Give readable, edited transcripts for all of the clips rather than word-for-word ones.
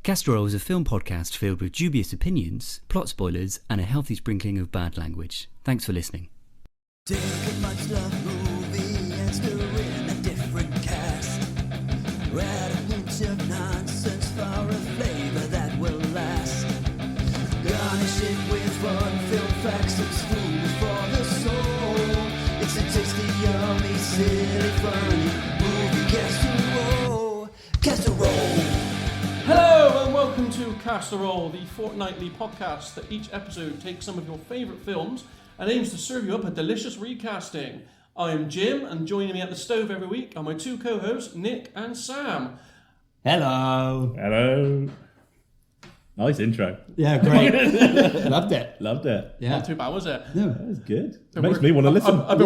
Castorole is a film podcast filled with dubious opinions, plot spoilers, and a healthy sprinkling of bad language. Thanks for listening. Take a much loved movie and stir in a different cast. Add a hint of nonsense for a flavor that will last. Garnish it with fun, film facts, and food for the soul. It's a tasty, yummy, silly, funny movie casserole. Casserole. Hello and welcome to Casserole, the fortnightly podcast that each episode takes some of your favourite films and aims to serve you up a delicious recasting. I am Jim, and joining me at the stove every week are my two co-hosts, Nick and Sam. Hello. Hello. Nice intro. Yeah, great. Loved it. Loved it. Yeah. Not too bad, was it? No. That was good. It makes me want to listen. I've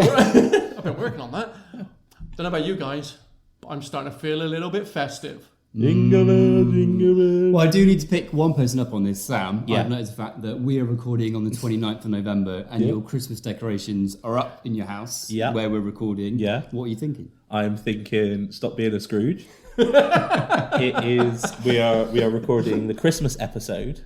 been working on that. Don't know about you guys, but I'm starting to feel a little bit festive. Jingle bell, jingle bell. Well, I do need to pick one person up on this, Sam. Yeah. I've noticed the fact that we are recording on the 29th of November and your Christmas decorations are up in your house where we're recording. Yeah. What are you thinking? I'm thinking, stop being a Scrooge. It is. We are recording the Christmas episode.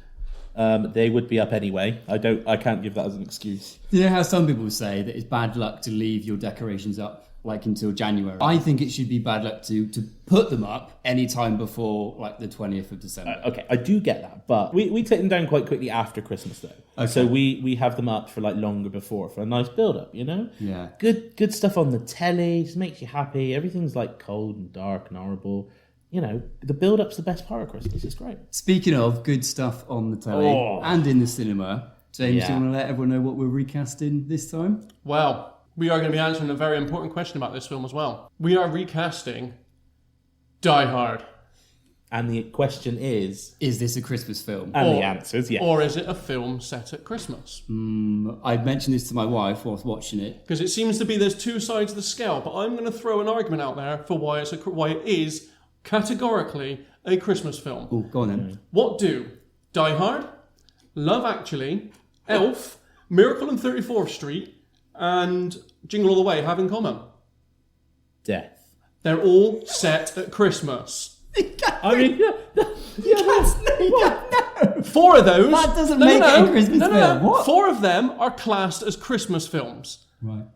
They would be up anyway. I can't give that as an excuse. You know how some people say that it's bad luck to leave your decorations up like until January? I think it should be bad luck to put them up any time before like the 20th of December. Okay, I do get that, but we take them down quite quickly after Christmas though. Okay. So we have them up for like longer before for a nice build up, you know? Yeah. Good stuff on the telly, just makes you happy. Everything's like cold and dark and horrible. You know, the build up's the best part of Christmas. It's great. Speaking of good stuff on the telly and in the cinema, James, do you want to let everyone know what we're recasting this time? Well, we are going to be answering a very important question about this film as well. We are recasting Die Hard. And the question is this a Christmas film? the answer is yes. Or is it a film set at Christmas? I mentioned this to my wife whilst watching it. Because it seems to be there's two sides of the scale, but I'm going to throw an argument out there for why it is categorically a Christmas film. Oh, go on then. What do Die Hard, Love Actually, Elf, Miracle on 34th Street, and Jingle All the Way have in common? Death. They're all set at Christmas. I mean, Four of those. That doesn't make it a Christmas film. What? Four of them are classed as Christmas films. Right.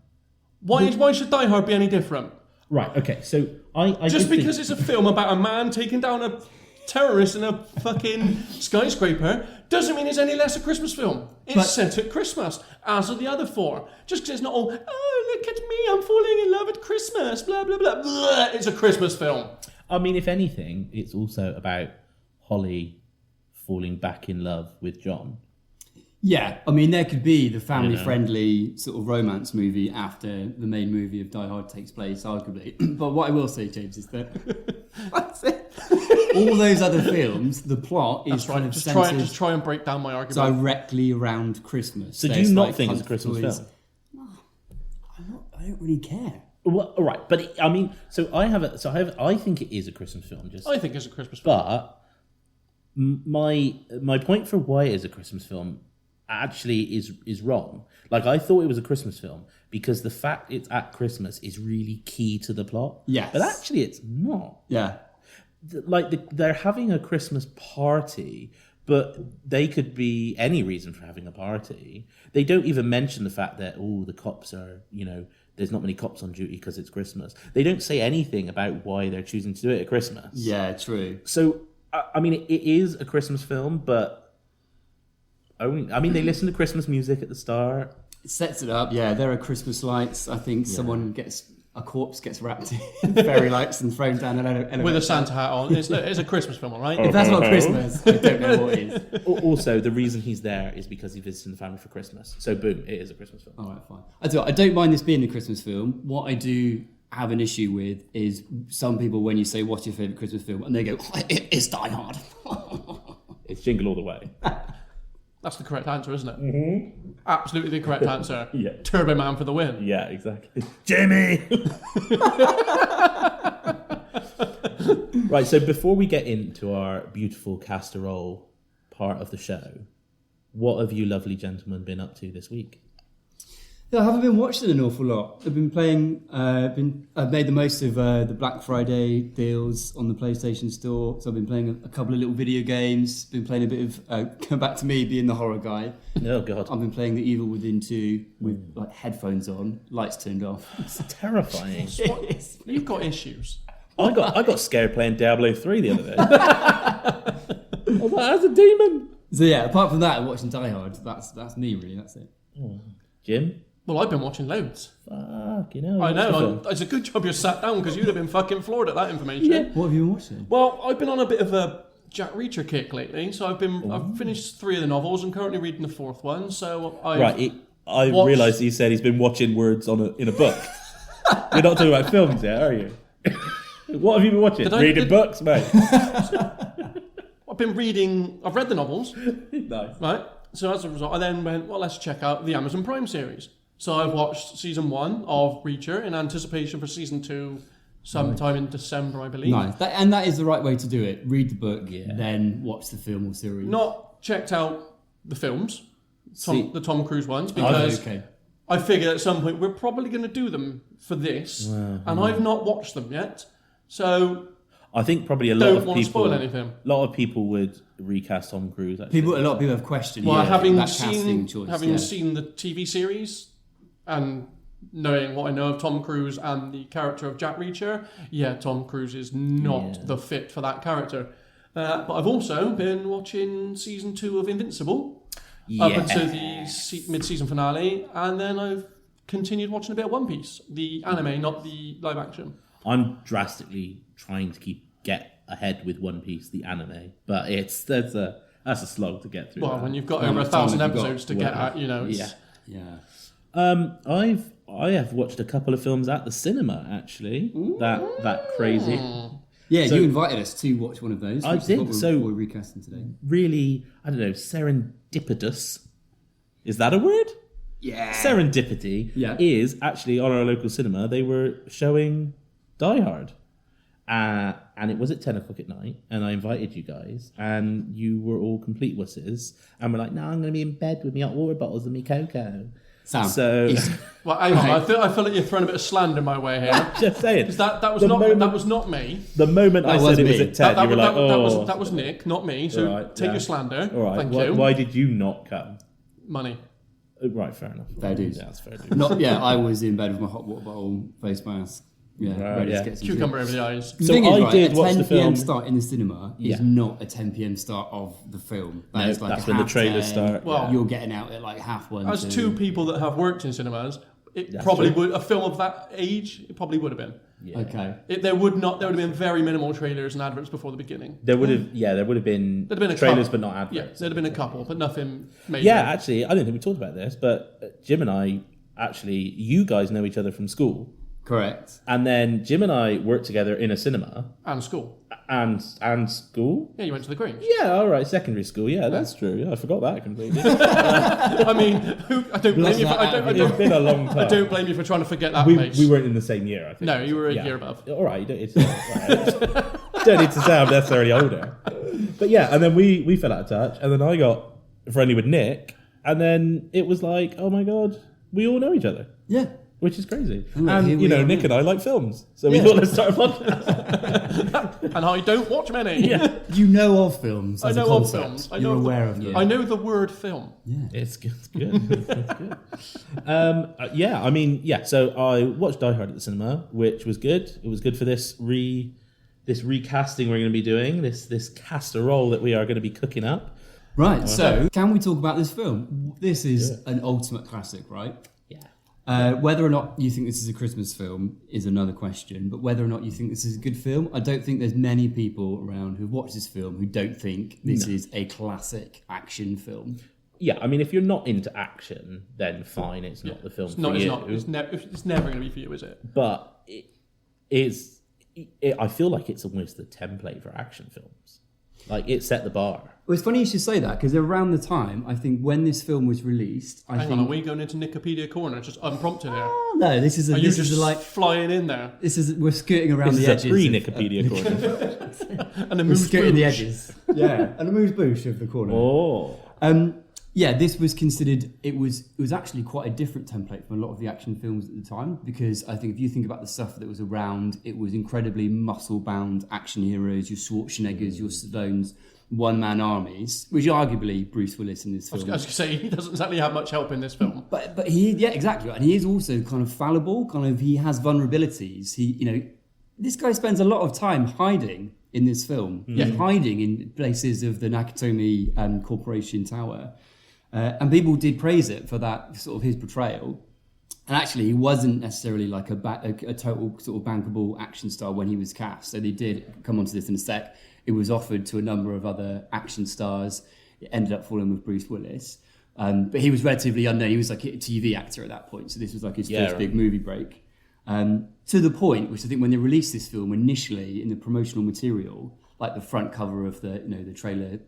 Why should Die Hard be any different? right, okay, so I Just did because think, it's a film about a man taking down a terrorist in a fucking skyscraper doesn't mean it's any less a Christmas film. It's set at Christmas, as are the other four. Just because it's not all, oh, look at me, I'm falling in love at Christmas, blah, blah, blah, blah. It's a Christmas film. I mean, if anything, it's also about Holly falling back in love with John. Yeah, I mean, there could be the family-friendly sort of romance movie after the main movie of Die Hard takes place, arguably. But what I will say, James, is that all those other films, the plot is kind of centered Just try and break down my argument. directly around Christmas. So do you not think it's a Christmas film? No, I don't really care. Well, all right, but I mean, I think it is a Christmas film. I think it's a Christmas film. But my point for why it is a Christmas film actually is wrong. Like, I thought it was a Christmas film because the fact it's at Christmas is really key to the plot. Yes. But actually it's not. Yeah. They're having a Christmas party, but they could be any reason for having a party. They don't even mention the fact that, the cops are, there's not many cops on duty because it's Christmas. They don't say anything about why they're choosing to do it at Christmas. Yeah, true. So, I mean, it is a Christmas film, but they listen to Christmas music at the start. It sets it up, yeah. There are Christmas lights. I think a corpse gets wrapped in fairy lights and thrown down an elevator. With a Santa hat on. It's a Christmas film, all right? If that's not Christmas, I don't know what is. Also, the reason he's there is because he visited the family for Christmas. So, boom, it is a Christmas film. All right, fine. I don't mind this being a Christmas film. What I do have an issue with is some people, when you say, what's your favourite Christmas film? And they go, it's Die Hard. It's Jingle All the Way. That's the correct answer, isn't it? Mm-hmm. Absolutely the correct answer. Yeah. Turbo Man for the win. Yeah, exactly. Jamie! Right, so before we get into our beautiful casserole part of the show, what have you lovely gentlemen been up to this week? Yeah, I haven't been watching an awful lot. I've been playing. I've made the most of the Black Friday deals on the PlayStation Store. So I've been playing a couple of little video games. Been playing a bit of. Come back to me being the horror guy. Oh God, I've been playing The Evil Within 2 with like headphones on, lights turned off. it's terrifying. You've got issues. I got scared playing Diablo 3 the other day. I was like, that's a demon. So yeah, apart from that, I'm watching Die Hard. That's me really. That's it. Jim, Well, I've been watching loads. fuck, you know. I what's the know. film? It's a good job you're sat down because you'd have been fucking floored at that information. Yeah. What have you been watching? Well, I've been on a bit of a Jack Reacher kick lately, so I've finished 3 of the novels. I'm currently reading the 4th one. So I watched- realised he said he's been watching words in a book. You're not talking about films yet, are you? What have you been watching? Reading books, mate. I've been reading. I've read the novels, Nice. right? So as a result, I then went, well, let's check out the Amazon Prime series. So I've watched season 1 of Reacher in anticipation for season 2 sometime in December, I believe. Nice. That is the right way to do it. Read the book, then watch the film or series. Not checked out the films, See- the Tom Cruise ones, because okay. I figured at some point we're probably going to do them for this, and I've not watched them yet. So I think probably a lot don't of want to people. spoil anything. A lot of people would recast Tom Cruise. Actually. A lot of people have questioned. Well, that having casting choice. seen the TV series and knowing what I know of Tom Cruise and the character of Jack Reacher, Tom Cruise is not the fit for that character. But I've also been watching season 2 of Invincible up until the mid-season finale, and then I've continued watching a bit of One Piece, the anime, not the live action. I'm drastically trying to get ahead with One Piece, the anime, but that's a slog to get through. Well, that. when you've got How over much 1,000 time have you got episodes to get at, it's... Yeah. I have watched a couple of films at the cinema actually. That crazy. Yeah, So- you invited us to watch one of those. I which is did, what so- we're recasting today. Really, I don't know, serendipitous. Is that a word? Yeah. Serendipity is actually on our local cinema. They were showing Die Hard. And it was at 10 o'clock at night, and I invited you guys, and you were all complete wusses, and we're like, no, I'm going to be in bed with me hot water bottles and me cocoa. Sam. So, Well, hang on, I feel like you're throwing a bit of slander my way here. just saying. Because that was not me. The moment I was said it was me. at 10, you were like, oh. That was Nick, not me. So Right, take yeah. your slander. All right, Thank you. why did you not come? Money. Right, fair enough. Fair dues. Yeah, that's fair dues. I was in bed with my hot water bottle, face mask. Yeah, ready to get some Cucumber over the eyes. The So thing is, I right, did a watch 10 the p.m. film. start in the cinema is Yeah. not a 10 p.m. start of the film. No, That is like that's a when the half trailers 10. start. Well, You're getting out at like half 1. As 2 people that have worked in cinemas, it That's probably true. would, a film of that age, it probably would have been. Okay. There would have been very minimal trailers and adverts before the beginning. There would have been There'd have been a trailers, couple. but not adverts. Yeah, there'd have been a couple, but nothing major. Yeah, actually, I don't think we talked about this, but Jim and I, actually, you guys know each other from school. Correct. And then Jim and I worked together in a cinema And school. and school. Yeah, you went to the Grange. Yeah, all right, secondary school. Yeah, that's true. Yeah, I forgot that completely. I mean, I don't blame you. It's been a long time. I don't blame you for trying to forget that we place. weren't in the same year, I think. No, you were a Yeah. year above. All right, you don't need to say I'm necessarily older. But yeah, and then we fell out of touch, and then I got friendly with Nick, and then it was like, oh my god, we all know each other. Yeah. Which is crazy. And look, here And, we are Nick now. and I like films. So we thought, let's start a podcast. And I don't watch many. Yeah. You know of films. I As know a of concept. films. I You're know aware of them. I know the word film. It's good. It's good. It's good. So I watched Die Hard at the cinema, which was good. It was good for this recasting we're going to be doing, this casserole that we are going to be cooking up. Right, so can we talk about this film? This is an ultimate classic, right? Yeah. Whether or not you think this is a Christmas film is another question, but whether or not you think this is a good film, I don't think there's many people around who've watched this film who don't think this is a classic action film. Yeah, I mean, if you're not into action, then fine, it's not the film for you. It's never going to be for you, is it? But it is. I feel like it's almost the template for action films. Like, it set the bar. Well, it's funny you should say that, because around the time, I think when this film was released, Hang on, are we going into Nicopedia corner? Just unprompted here. Oh, no, this is Are you just flying in there? we're skirting around This the is edges. a pre-Nicopedia corner. And the We're moose skirting the boosh. edges. Yeah, and a moose boosh of the corner. Oh. Yeah, this was considered. It was actually quite a different template from a lot of the action films at the time, because I think if you think about the stuff that was around, it was incredibly muscle-bound action heroes, your Schwarzeneggers, your Stallones, one-man armies, which arguably Bruce Willis in this film. I was going to say, he doesn't exactly have much help in this film. But he, yeah, exactly, and he is also kind of fallible. He has vulnerabilities. This guy spends a lot of time hiding in this film. Yeah. He's hiding in places of the Nakatomi Corporation Tower. And people did praise it for that sort of his portrayal. And actually, he wasn't necessarily like a total sort of bankable action star when he was cast. So they did come onto this in a sec. It was offered to a number of other action stars. It ended up falling with Bruce Willis. But he was relatively unknown. He was like a TV actor at that point. So this was like his first big movie break. To the point, which I think when they released this film initially in the promotional material, like the front cover of the trailer,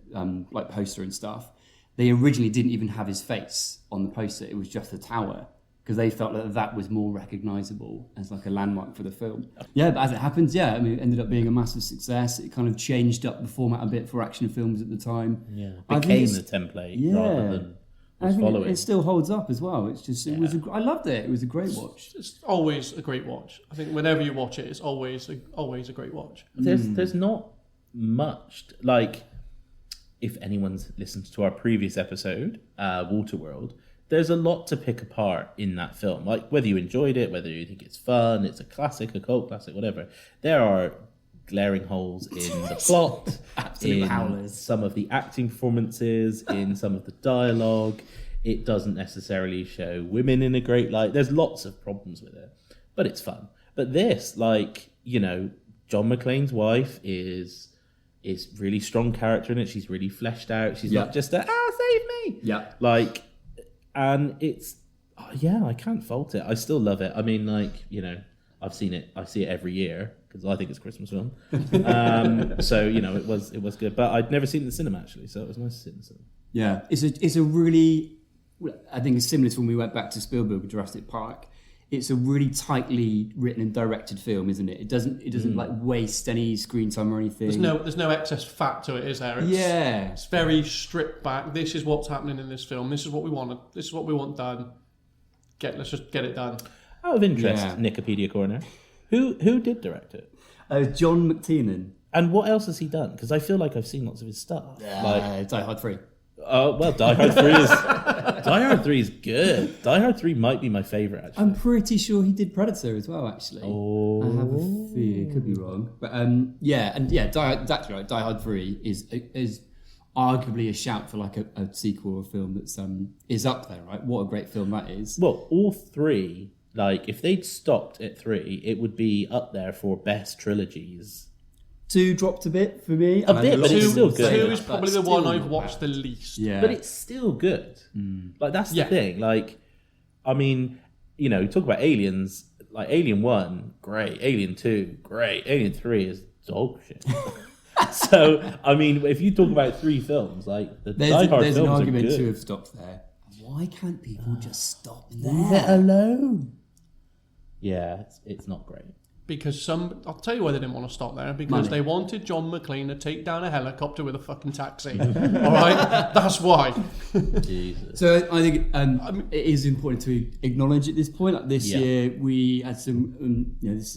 like poster and stuff, they originally didn't even have his face on the poster. It was just the tower, because they felt that was more recognisable as like a landmark for the film. Yeah, but as it happens, it ended up being a massive success. It kind of changed up the format a bit for action films at the time. Yeah, became the template rather than was following. It still holds up as well. It's just, I loved it. It was a great watch. It's always a great watch. I think whenever you watch it, it's always a great watch. There's not much, like, if anyone's listened to our previous episode, Waterworld, there's a lot to pick apart in that film. Like, whether you enjoyed it, whether you think it's fun, it's a classic, a cult classic, whatever. There are glaring holes in the plot, Absolute in howlers. some of the acting performances, in some of the dialogue. It doesn't necessarily show women in a great light. There's lots of problems with it, but it's fun. But this, like, John McClane's wife is really strong character in it. She's really fleshed out. She's not just save me. Yeah. Like, and it's, I can't fault it. I still love it. I mean, like, I've seen it. I see it every year because I think it's a Christmas film. So, it was good. But I'd never seen it in the cinema, actually. So it was nice to see it in the cinema. Yeah. It's a really, I think it's similar to when we went back to Spielberg with Jurassic Park. It's a really tightly written and directed film, isn't it? It doesn't like waste any screen time or anything. There's no excess fat to it, is there? It's very stripped back. This is what's happening in this film. This is what we wanted. This is what we want done. Let's just get it done. Out of interest, Wikipedia corner, who did direct it? John McTiernan. And what else has he done? Because I feel like I've seen lots of his stuff. Die Hard 3. Well, Die Hard 3 is Die Hard 3 is good. Die Hard 3 might be my favourite, actually. I'm pretty sure he did Predator as well, actually. Oh. I have a feeling, could be wrong. But exactly right. Die Hard 3 is arguably a shout for like a sequel or a film that's is up there, right? What a great film that is. Well, all three, like, if they'd stopped at 3, it would be up there for best trilogies. 2 dropped a bit for me. A bit, but it's still good. 2 is probably the one I've watched the least. Yeah. But it's still good. Like, that's the thing. Like, I mean, talk about Aliens. Like, Alien 1, great. Alien 2, great. Alien 3 is dog shit. So, I mean, if you talk about 3 films, like, the Die Hard films are good. There's an argument to have stopped there. Why can't people just stop there? Leave it alone. Yeah, it's not great. Because I'll tell you why they didn't want to stop there. Because they wanted John McClane to take down a helicopter with a fucking taxi. All right, that's why. Jesus. So I think it is important to acknowledge at this point. Like this year, we had some.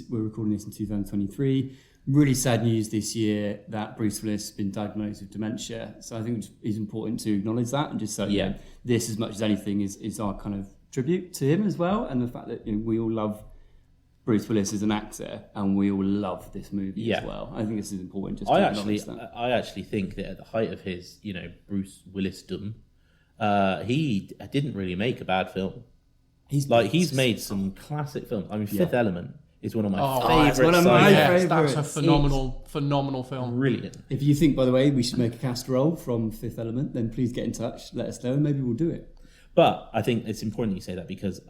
We're recording this in 2023. Really sad news this year that Bruce Willis has been diagnosed with dementia. So I think it's important to acknowledge that and just say, this, as much as anything, is our kind of tribute to him as well, and the fact that we all love Bruce Willis as an actor, and we all love this movie as well. I think this is important. Just to acknowledge that. I actually think that at the height of his, Bruce Willisdom, he didn't really make a bad film. He's made some classic films. I mean, Fifth Element is one of my favourite. That's a phenomenal film. Brilliant. If you think, by the way, we should make a cast roll from Fifth Element, then please get in touch. Let us know, and maybe we'll do it. But I think it's important that you say that because,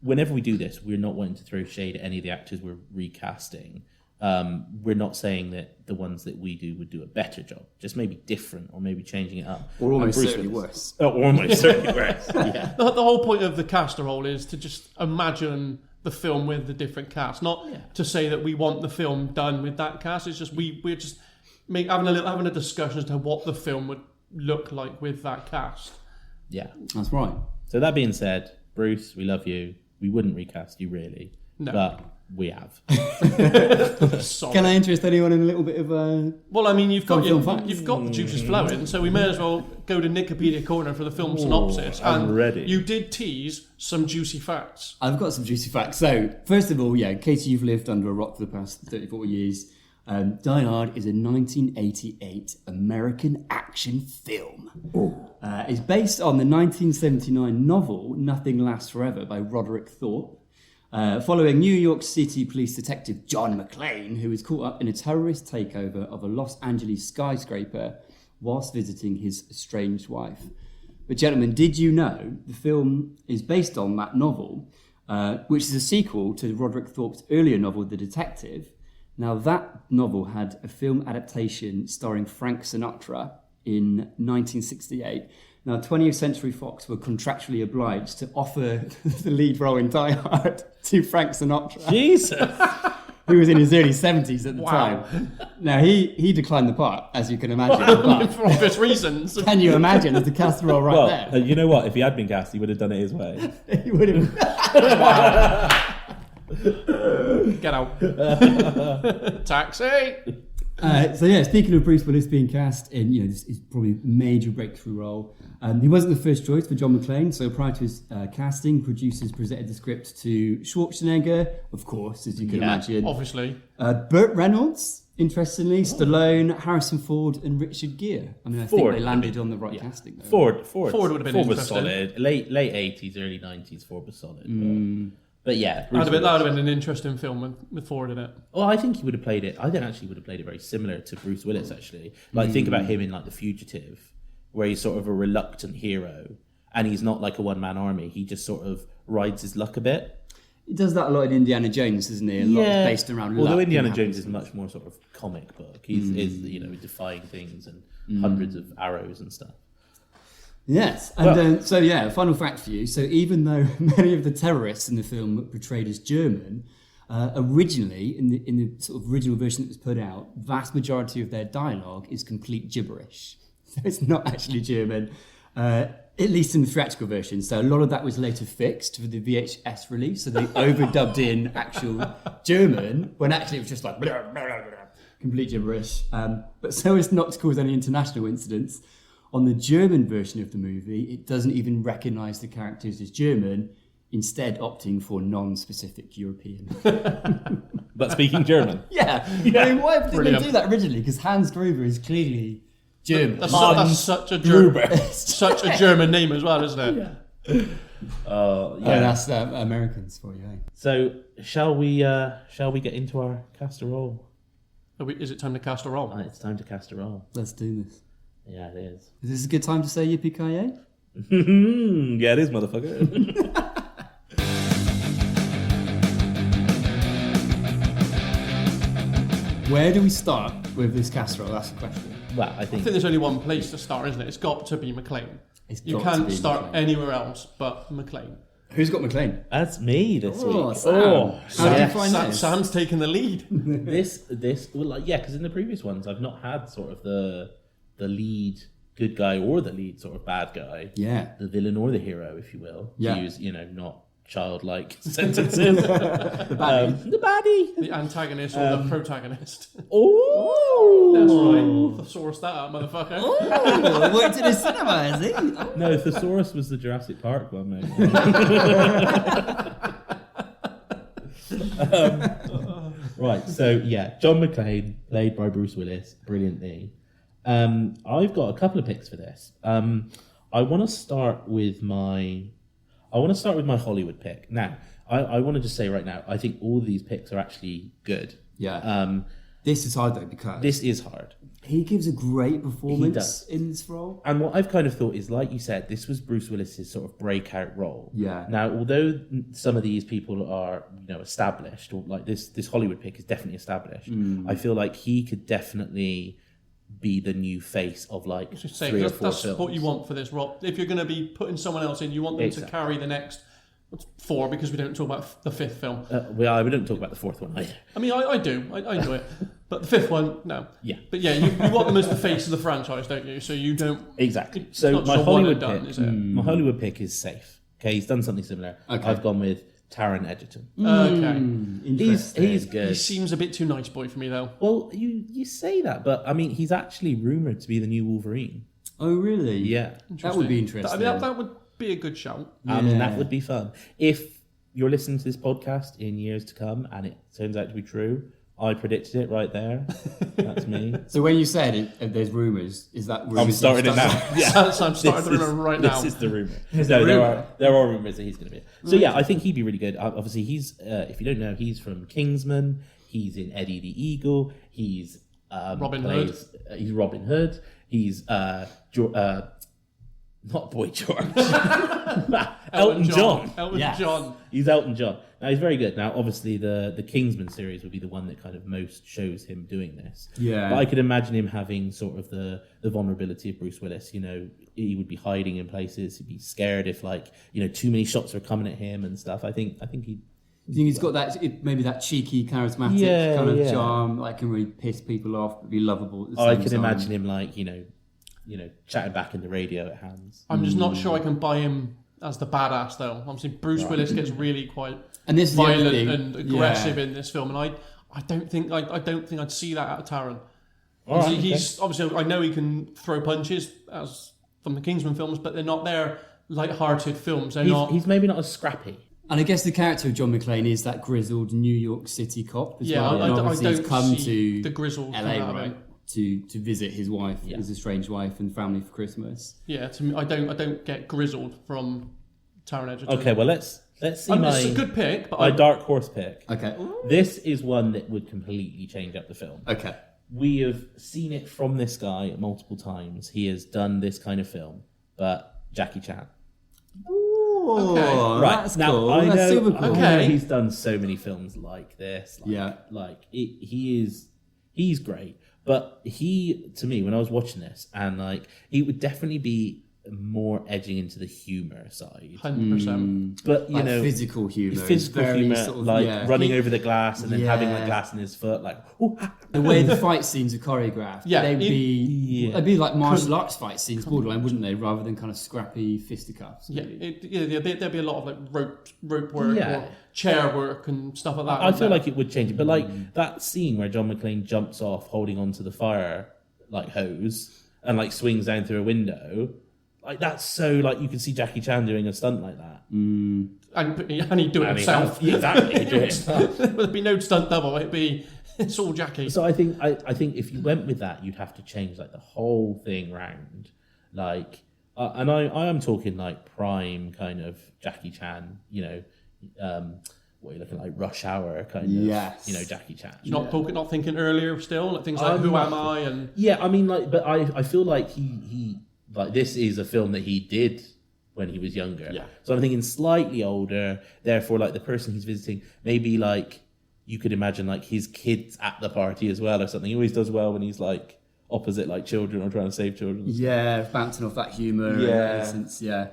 whenever we do this, we're not wanting to throw shade at any of the actors we're recasting. We're not saying that the ones that we do would do a better job, just maybe different or maybe changing it up. Or almost certainly worse. Or almost certainly worse, yeah. The whole point of the caster role is to just imagine the film with the different cast, not to say that we want the film done with that cast. It's just we're just having a discussion as to what the film would look like with that cast. Yeah. That's right. So that being said, Bruce, we love you. We wouldn't recast you really, but we have. Sorry. Can I interest anyone in a little bit of Well, I mean, you've got film facts? you've got the juices flowing, so we may as well go to Wikipedia corner for the film synopsis. I'm and ready. You did tease some juicy facts. I've got some juicy facts. So, first of all, in case you've lived under a rock for the past 30, 40 years, Die Hard is a 1988 American action film. It's based on the 1979 novel Nothing Lasts Forever by Roderick Thorpe, following New York City police detective John McClane, who was caught up in a terrorist takeover of a Los Angeles skyscraper whilst visiting his estranged wife. But gentlemen, did you know the film is based on that novel, which is a sequel to Roderick Thorpe's earlier novel, The Detective? Now, that novel had a film adaptation starring Frank Sinatra in 1968. Now, 20th Century Fox were contractually obliged to offer the lead role in Die Hard to Frank Sinatra, Jesus. who was in his early 70s at the Wow. time. Now, he declined the part, as you can imagine. but For obvious reasons. can you imagine as the cast role right Well, there? you know what? If he had been cast, he would have done it his way. He would have. Get out. Taxi. Speaking of Bruce Willis being cast in, this is probably a major breakthrough role. He wasn't the first choice for John McClane, so prior to his casting, producers presented the script to Schwarzenegger, of course, as you can imagine. Obviously. Burt Reynolds, interestingly, Stallone, Harrison Ford, and Richard Gere. I mean, I think Ford. they landed on the right casting. Though. Ford would have been Ford was interesting. solid. Late 80s, early 90s, Ford was solid. But yeah, Bruce That would Willis. have been an interesting film with Ford in it. Well, I think he would have played it. I think actually he would have played it very similar to Bruce Willis. Actually, like think about him in like The Fugitive, where he's sort of a reluctant hero, and he's not like a one-man army. He just sort of rides his luck a bit. He does that a lot in Indiana Jones, doesn't he? A lot is based around luck. Although Indiana and Jones is happens. much more sort of comic book. He's is defying things and hundreds of arrows and stuff. Yes, and final fact for you. So even though many of the terrorists in the film were portrayed as German, originally in the sort of original version that was put out, vast majority of their dialogue is complete gibberish. So it's not actually German, at least in the theatrical version. So a lot of that was later fixed for the VHS release. So they overdubbed in actual German when actually it was just like blah, blah, blah, blah, complete gibberish. But so as not to cause any international incidents. On the German version of the movie, it doesn't even recognise the characters as German, instead opting for non-specific European. But speaking German. I mean, why didn't Brilliant. they do that originally? Because Hans Gruber is clearly German. That's such a German name as well, isn't it? That's Americans for you. Eh? So shall we get into our cast a roll? Is it time to cast a roll? It's time to cast a roll. Let's do this. Yeah, it is. Is this a good time to say yippee-ki-yay? Yeah, it is, motherfucker. Where do we start with this casserole? That's the question. Well, I I think think there's only one place to start, isn't it? It's got to be McLean. You got to can't be start McLean. anywhere else but McLean. Who's got McLean? that's me this Oh, week. Sam. Oh, How did you yes. find this? Sam's taking the lead. Because in the previous ones I've not had sort of the lead good guy or the lead sort of bad guy. Yeah. The villain or the hero, if you will. Yeah. To use, not childlike sentences. The baddie. The baddie. The antagonist or the protagonist. Oh, That's right. Thesaurus that up, motherfucker. Oh, worked in a cinema, is he? Oh. No, Thesaurus was the Jurassic Park one, mate. Right, so yeah, John McClane, played by Bruce Willis, brilliantly. I've got a couple of picks for this. I want to start with my Hollywood pick. Now, I want to just say right now, I think all of these picks are actually good. Yeah. This is hard though because This is hard. he gives a great performance does. in this role. And what I've kind of thought is, like you said, this was Bruce Willis's sort of breakout role. Yeah. Now, although some of these people are, established, or like this Hollywood pick is definitely established, I feel like he could definitely be the new face of like Just say, three or that's four films. what you want for this role. If you're going to be putting someone else in, you want them Exactly. to carry the next It's 4 because we don't talk about the 5th film. We don't talk about the 4th one either. I mean, I do. I enjoy it. But the 5th one, no. Yeah. But yeah, you want them as the face of the franchise, don't you? So you don't... Exactly. It's So not my just a one Hollywood and done, pick, is it? my Hollywood pick is safe. Okay, he's done something similar. Okay. I've gone with Taron Egerton. Okay. Interesting. He's good. He seems a bit too nice boy for me, though. Well, you say that, but I mean, he's actually rumored to be the new Wolverine. Oh, really? Yeah. That would be interesting. That would be a good shout. I mean, Yeah. that would be fun. If you're listening to this podcast in years to come and it turns out to be true, I predicted it right there. That's me. So when you said there's rumours, is that rumours? I'm starting it now. Yeah. So I'm starting to remember right now. This is the rumor. a No, rumour. there are rumors that he's going to be it. So yeah, I think he'd be really good. Obviously, he's if you don't know, he's from Kingsman. He's in Eddie the Eagle. He's Robin Hood. He's Robin Hood. He's not Boy George. Elton John. Elton Yes. John. He's Elton John. Now he's very good. Now obviously the Kingsman series would be the one that kind of most shows him doing this. Yeah. But I could imagine him having sort of the vulnerability of Bruce Willis. You know, he would be hiding in places. He'd be scared if too many shots are coming at him and stuff. I think he. Do you think he's got maybe that cheeky, charismatic kind of Yeah. charm, like can really piss people off, but be lovable at the I same can time? imagine him chatting back in the radio at hands. I'm just not sure I can buy him as the badass, though. Obviously, Bruce Willis gets really quite And this is the other violent thing. and aggressive in this film, and I don't think I'd see that out of Taron. Alright, He's obviously, I know he can throw punches as from the Kingsman films, but they're not their light-hearted films. They're not. He's maybe not as scrappy. And I guess the character of John McClane is that grizzled New York City cop as Yeah, well. I And don't obviously he's come see to the grizzled LA, coming out of right? it. To visit his wife, his estranged wife and family for Christmas. Yeah, to me, I don't get grizzled from Taron Egerton. Okay, well let's see It's a good pick, but my dark horse pick. Okay. This is one that would completely change up the film. Okay. We have seen it from this guy multiple times. He has done this kind of film, but Jackie Chan. Oh, Right, that's now cool. I That's know, super cool. I know Okay. he's done so many films like this. He's great. But to me, when I was watching this, and he would definitely be more edging into the humor side. 100%. But Like physical humour. physical very humor, sort of, running over the glass and then having Yeah. glass in his foot, the way the fight scenes are choreographed. Yeah, they'd be like martial arts fight scenes, borderline, wouldn't they? Rather than kind of scrappy fisticuffs. Yeah, there'd be a lot of rope work Yeah. or chair work and stuff like that. I feel like it would change it. But that scene where John McClane jumps off holding onto the fire hose and swings down through a window, that's so you can see Jackie Chan doing a stunt like that. and he'd do it himself. Exactly. He'd do it himself. There'd be no stunt double. It's all Jackie. So I think if you went with that, you'd have to change the whole thing round. And I am talking Mm-hmm. prime kind of Jackie Chan. What are you looking like? Rush Hour kind of. Yes. Jackie Chan. Not thinking earlier still, things like Who Am I and Yeah, I mean, but I feel like he this is a film that he did when he was younger. Yeah. So I'm thinking slightly older. Therefore, the person he's visiting, maybe you could imagine his kids at the party as well or something. He always does well when he's opposite children or trying to save children. Yeah, bouncing off that humour. Yeah. And innocence, yeah.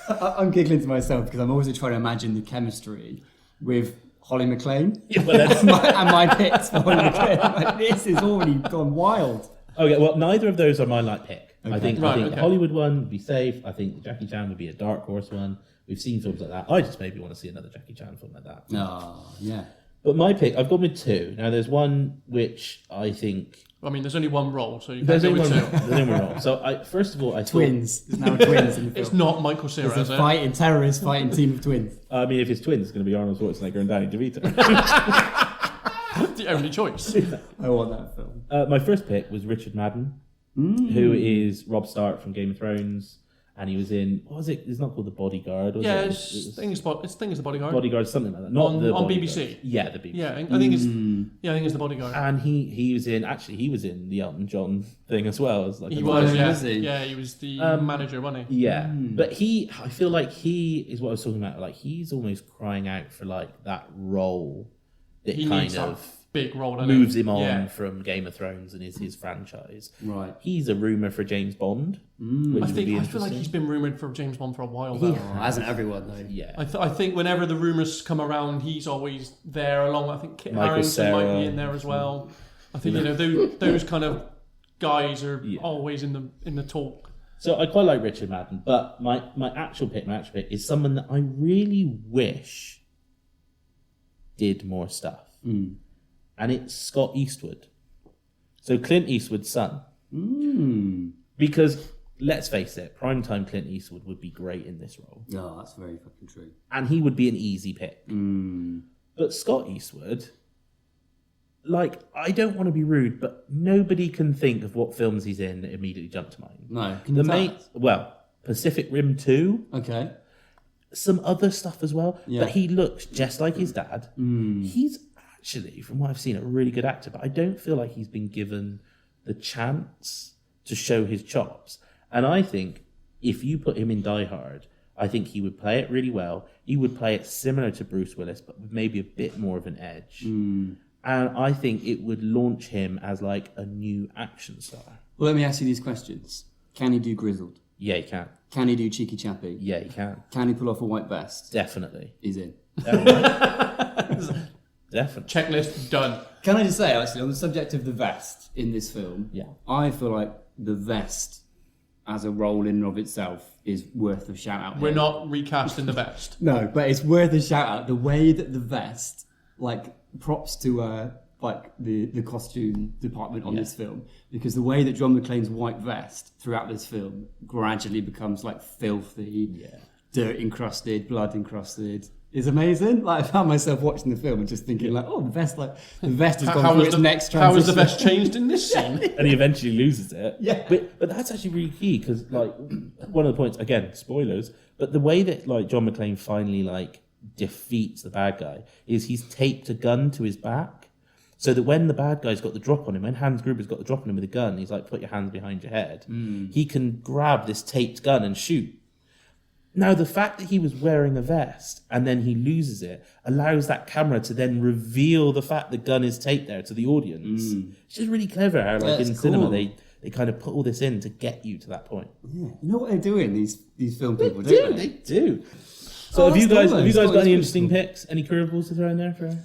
I'm giggling to myself because I'm also trying to imagine the chemistry with Holly McClane Yeah, well, that's, and my picks for Holly McClane. This has already gone wild. okay, well, neither of those are my pick. Okay. I think Right, the Hollywood one would be safe. I think Jackie Chan would be a dark horse one. We've seen films like that. I just maybe want to see another Jackie Chan film like that. Oh, yeah. But my pick, I've gone with two. Now, there's one which I think... I mean, there's only one role, so you There's can't go only with one, two. there's only one role. So, first of all, I thought... Twins. There's now twins in the film. It's not Michael Cera, There's is a it? fighting terrorist fighting team of twins. I mean, if it's twins, it's going to be Arnold Schwarzenegger and Danny DeVito. The only choice. I want that film. My first pick was Richard Madden, who is Robb Stark from Game of Thrones, and he was in... What was it? It's not called The Bodyguard, was Yeah, it? it's The Bodyguard. Bodyguard, something like that. Not On- the on Bodyguard. BBC? Yeah, the BBC. Yeah, I think it's The Bodyguard. And he was in the Elton John thing as well. As He a- was, yeah. was he? Yeah, he was the manager, wasn't he? Yeah, but I feel like he is what I was talking about. He's almost crying out for that role, that he kind needs that of big role. doesn't moves he? him on Yeah. from Game of Thrones and is his franchise. Right. He's a rumour for James Bond. Which I would be feel like interesting. he's been rumoured for James Bond for a while He now. Oh, hasn't everyone though? Yeah. I think whenever the rumours come around, he's always there along. I think Kit Michael Harington might Cera. be in there as well. I think those kind of guys are always in the talk. So I quite like Richard Madden, but my actual pick is someone that I really wish did more stuff. And it's Scott Eastwood. So Clint Eastwood's son. Because, let's face it, primetime Clint Eastwood would be great in this role. No, that's very fucking true. And he would be an easy pick. But Scott Eastwood, like, I don't want to be rude, but nobody can think of what films he's in that immediately jump to mind. No, can you tell us? Pacific Rim 2. Okay. Some other stuff as well. Yeah. But he looks just like his dad. He's actually, from what I've seen, a really good actor, but I don't feel like he's been given the chance to show his chops. And I think if you put him in Die Hard, I think he would play it really well. He would play it similar to Bruce Willis, but with maybe a bit more of an edge. And I think it would launch him as like a new action star. Well, let me ask you these questions. Can he do Grizzled? Yeah, he can. Can he do Cheeky Chappy? Yeah, he can. Can he pull off a white vest? Definitely. He's in. Definitely. Checklist done. Can I just say, actually, on the subject of the vest in this film, Yeah. I feel like the vest as a role in and of itself is worth a shout out. We're not recasting the best. No, but it's worth a shout out. The way that the vest, like, props to like the costume department on this film, because the way that John McClane's white vest throughout this film gradually becomes like filthy, dirt encrusted, blood encrusted. Is amazing. Like, I found myself watching the film and just thinking, like, oh, the vest has gone through its next transition. How has the vest changed in this scene? And he eventually loses it. Yeah. But that's actually really key because, like, one of the points, again, spoilers, but the way that, like, John McClane finally, like, defeats the bad guy is he's taped a gun to his back so that when the bad guy's got the drop on him, when Hans Gruber's got the drop on him with a gun, he's like, put your hands behind your head. He can grab this taped gun and shoot. Now, the fact that he was wearing a vest and then he loses it allows that camera to then reveal the fact the gun is taped there to the audience. It's just really clever how, like, in cinema, they kind of put all this in to get you to that point. Yeah. You know what they're doing, these film people, They don't do, they? they do. So have you that's guys cool, got though. any interesting picks? Any curveballs to throw in there for?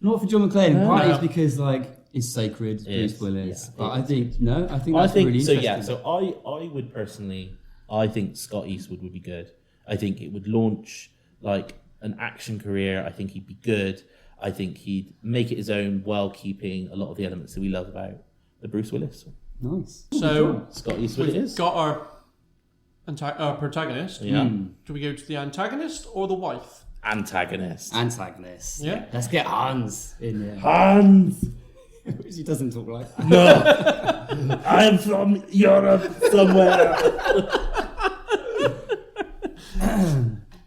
Not for John McClane. Partly No. it's because, like, it's sacred, Bruce Willis. yeah, But it I think that's I think really so. interesting. Yeah. So I would personally, I think Scott Eastwood would be good. I think it would launch like an action career. I think he'd be good. I think he'd make it his own while keeping a lot of the elements that we love about the Bruce Willis. Nice. So Scott Eastwood it we've is. got our protagonist. Yeah. Do we go to the antagonist or the wife? Antagonist. Antagonist. Yeah. Let's get Hans in there. Hans. He doesn't talk like that. No. I'm from Europe somewhere.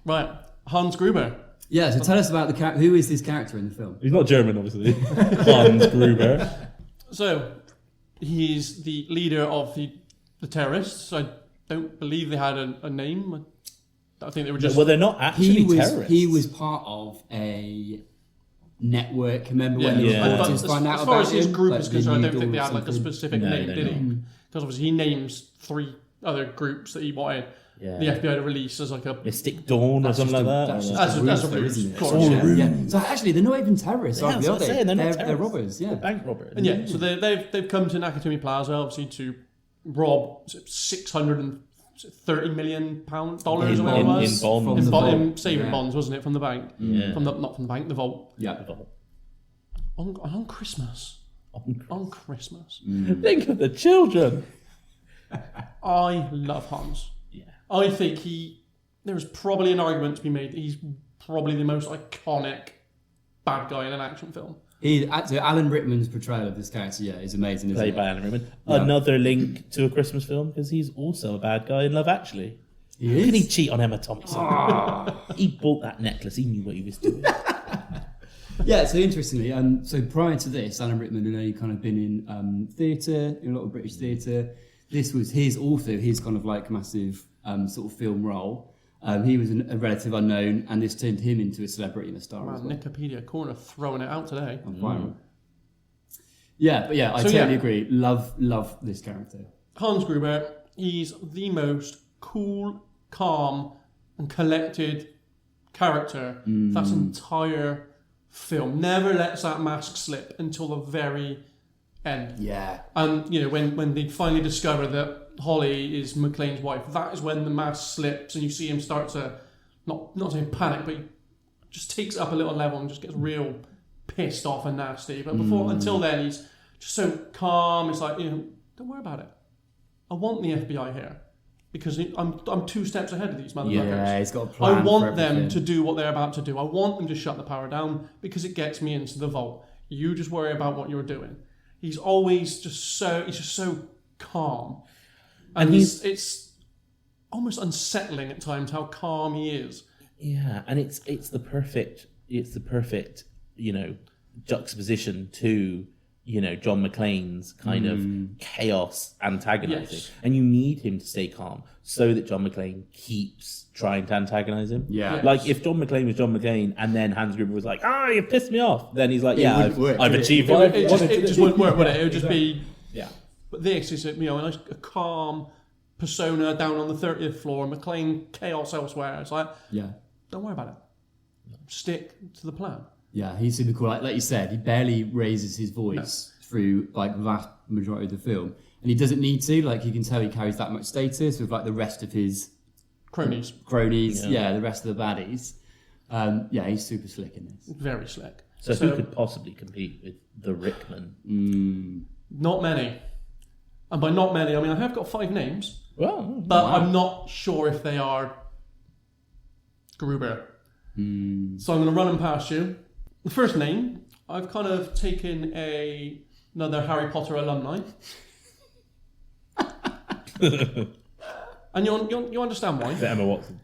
Right, Hans Gruber. Yeah, so tell us about the character. Who is this character in the film? He's not German, obviously. Hans Gruber. So he's the leader of the terrorists. I don't believe they had a name. I think they were just. Well, they're not actually terrorists. He was part of a network. Remember when the Yeah. reporters find out as far about as his him? group Like is the concerned, I New don't think they Dawn had or like a something? specific No, name, they did he? don't. Because obviously he names 3 other groups that he wanted Yeah. the FBI to release as like a. Mystic Dawn or something like that. That's just As a- a as a ruse, though, ruse, isn't it? of course, It's all yeah. a ruse. Yeah. So actually, they're not even terrorists, Yeah, are that's they? what I'm saying, they're not They're terrorists. robbers. Yeah. They're bank robbers. And yeah, so they've come to Nakatomi Plaza obviously to rob $630 million dollars or whatever it in was. bonds. From the vault. In saving Yeah. bonds, wasn't it, from the bank? Yeah. Not from the bank, the vault. Yeah. On Christmas. On Christmas. Think of the children. I love Hans. Yeah. I think there's probably an argument to be made that he's probably the most iconic bad guy in an action film. So Alan Rickman's portrayal of this character, is amazing, isn't Played it? by Alan Rickman. Yeah. Another link to a Christmas film because he's also a bad guy in Love Actually. He How could he is. cheat on Emma Thompson? He bought that necklace. He knew what he was doing. Yeah, so interestingly, so prior to this, Alan Rickman had only kind of been in theatre, in a lot of British theatre. This was his kind of like massive sort of film role. He was a relative unknown, and this turned him into a celebrity and a star as well. Wikipedia corner throwing it out today. Yeah, but I totally agree. Love this character. Hans Gruber, he's the most cool, calm, and collected character. That's entire film. Never lets that mask slip until the very end. Yeah. And when they finally discover that Holly is McClane's wife, that is when the mask slips and you see him start to not saying panic, but he just takes it up a little level and just gets real pissed off and nasty. But until then, he's just so calm. It's like, don't worry about it. I want the FBI here because I'm 2 steps ahead of these motherfuckers. Yeah, he's got a plan. I want them to do what they're about to do. I want them to shut the power down because it gets me into the vault. You just worry about what you're doing. He's always just so calm, and it's almost unsettling at times how calm he is. Yeah, and it's the perfect juxtaposition to John McClane's kind of chaos antagonizing, and you need him to stay calm so that John McClane keeps trying to antagonize him. Yeah, like if John McClane was John McClane and then Hans Gruber was like, you pissed me off, then he's like, I've achieved what I wanted It just wouldn't work, would it? It would just be But this is a nice calm persona down on the 30th floor, McClane chaos elsewhere. It's like, don't worry about it. Stick to the plan. Yeah, he's super cool. Like you said, he barely raises his voice through the vast majority of the film, and he doesn't need to. Like you can tell, he carries that much status with the rest of his cronies. The rest of the baddies. He's super slick in this. Very slick. So who could possibly compete with the Rickman? Not many. And by not many, I mean I have got 5 names. But I'm not sure if they are Gruber. So I'm going to run them past you. The first name, I've kind of taken another Harry Potter alumni. And you understand why. Is it Emma Watson?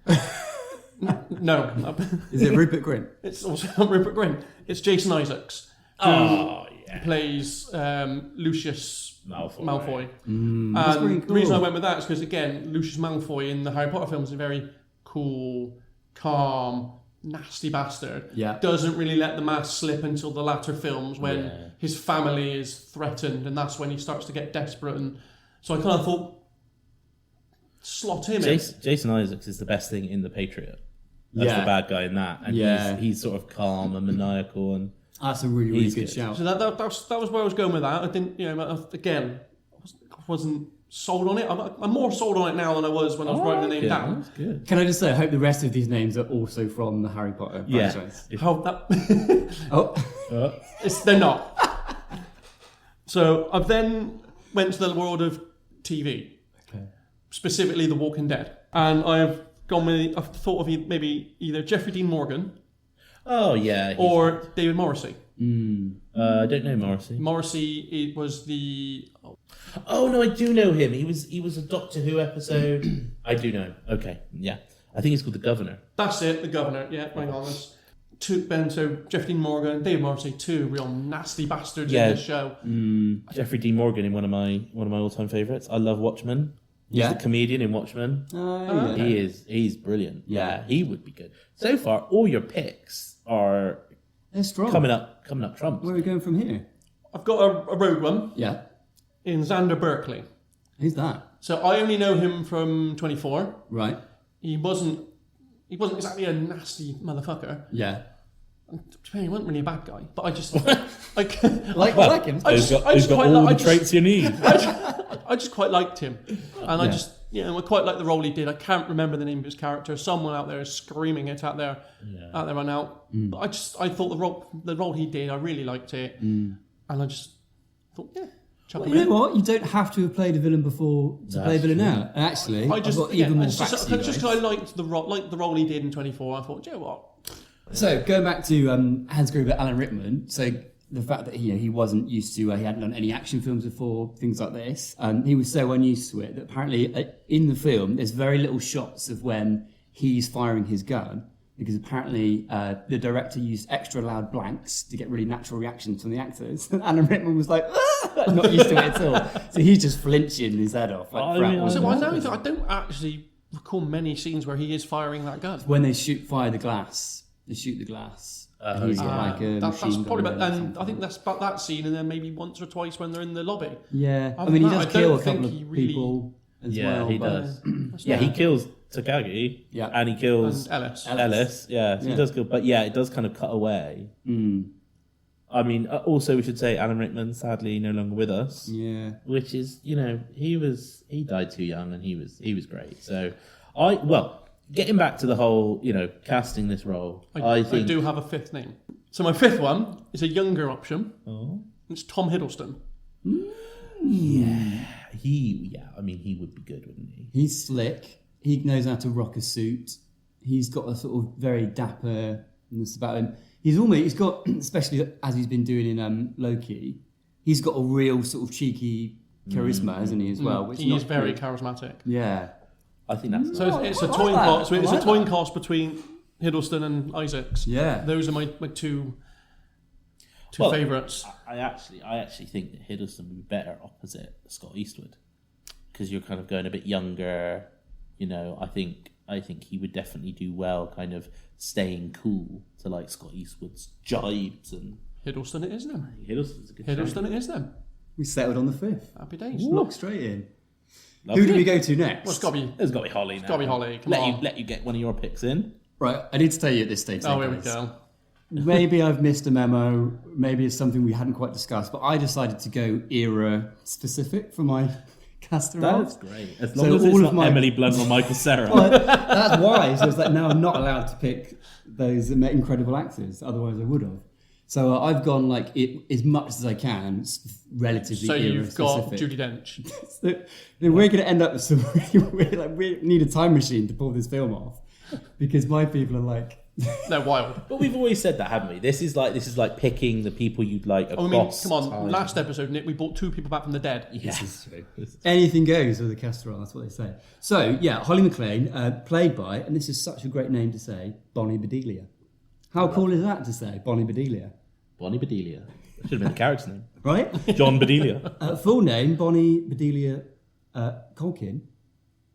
No. Is it Rupert Grint? It's also not Rupert Grint. It's Jason Isaacs. Who plays Lucius Malfoy. And the reason I went with that is because, again, Lucius Malfoy in the Harry Potter films is a very cool, calm, nasty bastard. Yeah. Doesn't really let the mask slip until the latter films when his family is threatened, and that's when he starts to get desperate. And so I kind of thought, slot him in. Jason Isaacs is the best thing in The Patriot. That's the bad guy in that. And he's sort of calm and maniacal, and that's a really good shout. So that was where I was going with that. I didn't, again, I wasn't sold on it. I'm more sold on it now than I was when I was writing the name down. That's good. Can I just say, I hope the rest of these names are also from the Harry Potter franchise. How that? They're not. So I've then went to the world of TV, specifically The Walking Dead, and I've thought of maybe either Jeffrey Dean Morgan. Oh yeah. Or David Morrissey. I don't know Morrissey. Morrissey was the. Oh no, I do know him. He was a Doctor Who episode. I do know. Okay, yeah. I think it's called The Governor. That's it, The Governor. Yeah, hang on. So Jeffrey Dean Morgan, David Morrissey, 2 real nasty bastards in this show. Jeffrey Dean Morgan in one of my all-time favourites. I love Watchmen. He's the comedian in Watchmen. He's brilliant. Yeah, he would be good. So far, all your picks are strong. Coming up trumps. Where are we going from here? I've got a rogue one. Yeah. In Xander Berkeley. Who's that? So I only know him from 24. Right. He wasn't exactly a nasty motherfucker. Yeah. He wasn't really a bad guy, but I just like him. He's got all the traits you need. I just quite liked him, and I just I quite like the role he did. I can't remember the name of his character. Someone out there is screaming it out there right now. But I thought the role he did, I really liked it, and I just thought Well, you know what? You don't have to have played a villain before to play a villain now. Actually, I've got even more facts. Just because I liked the role he did in 24, I thought, you know what? So going back to Hans Gruber, Alan Rickman. So the fact that he wasn't used to, he hadn't done any action films before, things like this. He was so unused to it that apparently in the film there's very little shots of when he's firing his gun, because apparently the director used extra loud blanks to get really natural reactions from the actors. And Alan Rickman was like, not used to it at all. So he's just flinching his head off. I don't actually recall many scenes where he is firing that gun. When they fire the glass, they shoot the glass. And he's got like a That's machine probably gun about, or and something. I think that's about that scene, and then maybe once or twice when they're in the lobby. Yeah, I Other mean, he than does that, I kill don't a couple think of he really- people as Yeah, well. he but- does. Yeah, he kills Takagi. Yeah. And he kills And Ellis. Ellis. Yeah, so Yeah. he does kill. But yeah, it does kind of cut away. Mm, I mean, also we should say Alan Rickman sadly no longer with us, yeah. which is he died too young and he was great. So getting back to the whole casting this role, I I think do have a fifth name. So my fifth one is a younger option. Oh. It's Tom Hiddleston. he would be good, wouldn't he? He's slick. He knows how to rock a suit. He's got a sort of very dapperness about him. He's got, especially as he's been doing in Loki, he's got a real sort of cheeky charisma, hasn't he, as well? Which He is not- very charismatic. Yeah. I think that's So it's a toying that. cost. So it's I a like toying that. cost between Hiddleston and Isaacs. Yeah. Those are my two Well, favourites. I actually think that Hiddleston would be better opposite Scott Eastwood because you're kind of going a bit younger. I think he would definitely do well, kind of staying cool to like Scott Eastwood's jibes and Hiddleston it is then. Hiddleston's a good Hiddleston it is then. We settled on the fifth. Happy days. Look straight in. Lovely. Who do we go to next? Well, it's got to be. There's got to be Holly now. gotta be Holly, come on. Let you get one of your picks in. Right, I need to tell you at this stage. Oh, here we guys. go. Maybe I've missed a memo. Maybe it's something we hadn't quite discussed. But I decided to go era specific for my caster That's role. great. As So long as all it's of not my- Emily Blunt or Michael Cera. Well, that's why. So it's like now I'm not allowed to pick those incredible actors. Otherwise, I would have. So I've gone like it as much as I can, relatively. So era you've got specific. Judi Dench. So, we're going to end up with some. We need a time machine to pull this film off, because my people are like. They're wild. But we've always said that, haven't we? This is like picking the people you'd like Oh, I across mean, come on. time. Last episode, Nick, we brought two people back from the dead. Yeah. Anything goes with the casserole, that's what they say. So, yeah, Holly McClane, played by, and this is such a great name to say, Bonnie Bedelia. How cool is that to say, Bonnie Bedelia? Bonnie Bedelia. That should have been a character's name. Right? John Bedelia. Full name, Bonnie Bedelia Culkin.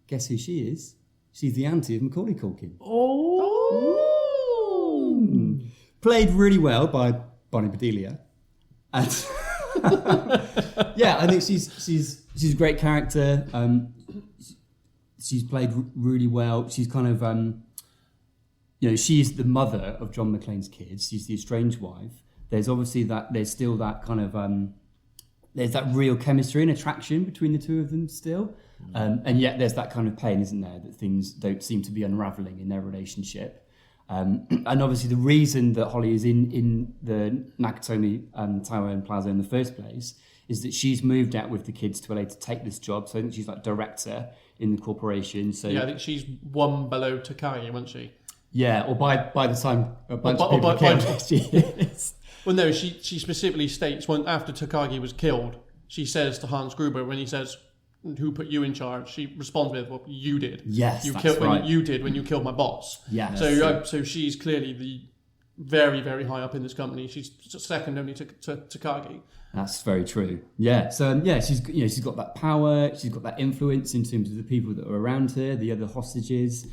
Guess who she is? She's the auntie of Macaulay Culkin. Played really well by Bonnie Bedelia. And yeah, I think she's a great character. She's played really well. She's kind of she's the mother of John McClane's kids. She's the estranged wife. There's obviously there's still that kind of there's that real chemistry and attraction between the two of them still. And yet there's that kind of pain, isn't there, that things don't seem to be unraveling in their relationship. And obviously the reason that Holly is in the Nakatomi Tower Plaza in the first place is that she's moved out with the kids to LA to take this job. So I think she's like director in the corporation. So Yeah, I think she's one below Takagi, wasn't she? yeah, or by the time a bunch of Or people by- came, by- she is. Well, no, she specifically states when after Takagi was killed, she says to Hans Gruber when he says, "Who put you in charge?" She responds with, "Well, you did. Yes, you that's killed right. when you did when you killed my boss." Yes. So she's clearly the very very high up in this company. She's second only to Takagi. That's very true. Yeah. So she's got that power. She's got that influence in terms of the people that are around her, the other hostages.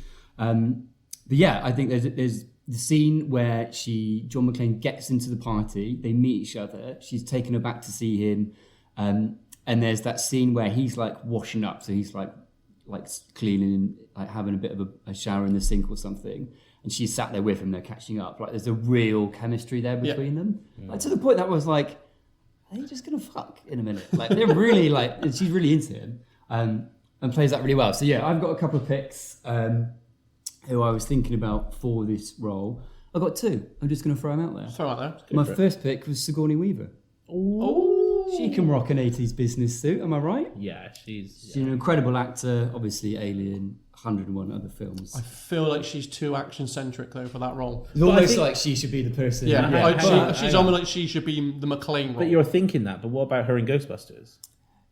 But yeah, I think there's the scene where John McClane gets into the party. They meet each other. She's taken her back to see him, and there's that scene where he's like washing up. So he's like cleaning and like having a bit of a shower in the sink or something. And she's sat there with him. They're catching up. Like there's a real chemistry there between them. Like, to the point that was like, are they just gonna fuck in a minute? Like they're really like, and she's really into him, and plays that really well. So yeah, I've got a couple of picks who I was thinking about for this role. I've got two. I'm just gonna throw them out there. Throw out there. My first pick was Sigourney Weaver. Oh, She can rock an 80s business suit. Am I right? Yeah, she's She's an incredible actor. Obviously, Alien, 101 other films. I feel like she's too action centric though for that role. It's almost think- like she should be the person. Yeah, Yeah, she's almost like she should be the McClane role. But you're thinking that, but what about her in Ghostbusters?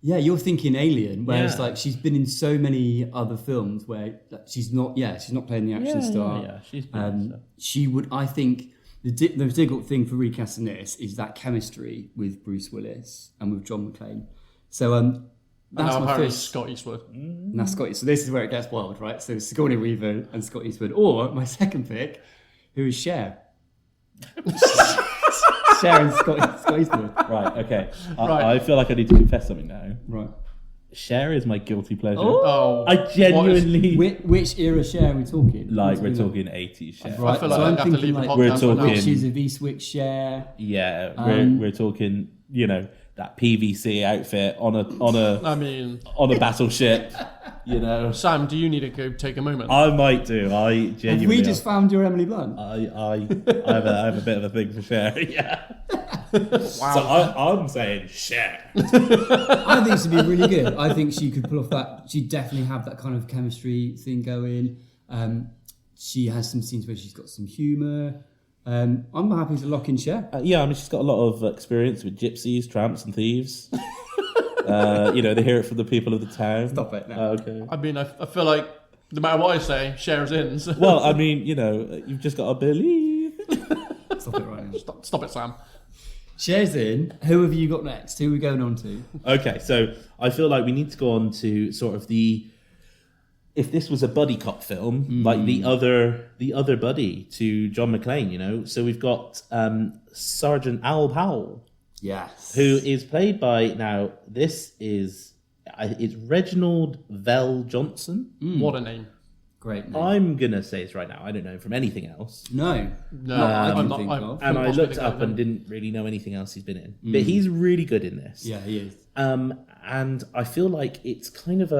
Yeah, you're thinking Alien, whereas Yeah. like she's been in so many other films where she's not playing the action star. Yeah, she's been so. She would, I think, the difficult thing for recasting this is that chemistry with Bruce Willis and with John McClane. So And now my apparently fifth. Scott Eastwood. Now Scotty. So this is where it gets wild, right? So Sigourney Weaver and Scott Eastwood, or my second pick, who is Cher. Cher and Scott Eastwood. Right, okay. Right. I feel like I need to confess something now. Right. Cher is my guilty pleasure. Oh, I genuinely Which era Cher are we talking? like. We're talking 80s Cher. Right. I feel like so I I'm have to thinking leave the like podcast We're right talking- now. Witches of Eastwick Cher. Yeah, Um, we're talking. You know, that PVC outfit on a I mean, on a battleship. You know, Sam, do you need to go take a moment? I might do. I Have genuinely. we just found your Emily Blunt? I have a bit of a thing for Cher. Yeah. Wow. So I'm saying Cher. I think she'd be really good. I think she could pull off that. She'd definitely have that kind of chemistry thing going. She has some scenes where she's got some humour. I'm happy to lock in Cher. Yeah, I mean, she's got a lot of experience with gypsies, tramps, and thieves. You know, they hear it from the people of the town. Stop it now. Okay. I mean, I feel like no matter what I say, Cher's in. So. Well, I mean, you know, you've just got to believe. Stop it right now. Stop it, Sam. Cher's in. Who have you got next? Who are we going on to? Okay, so I feel like we need to go on to sort of if this was a buddy cop film, like the other buddy to John McClane, you know. So we've got Sergeant Al Powell, Yes. who is played by it's Reginald Vell Johnson. What a name. Great name. I'm gonna say this right now. I don't know him from anything else. No. No, I I'm can not. think I'm, of. And I possibly looked the up guy and then. didn't really know anything else he's been in. But he's really good in this. Yeah, he is. And I feel like it's kind of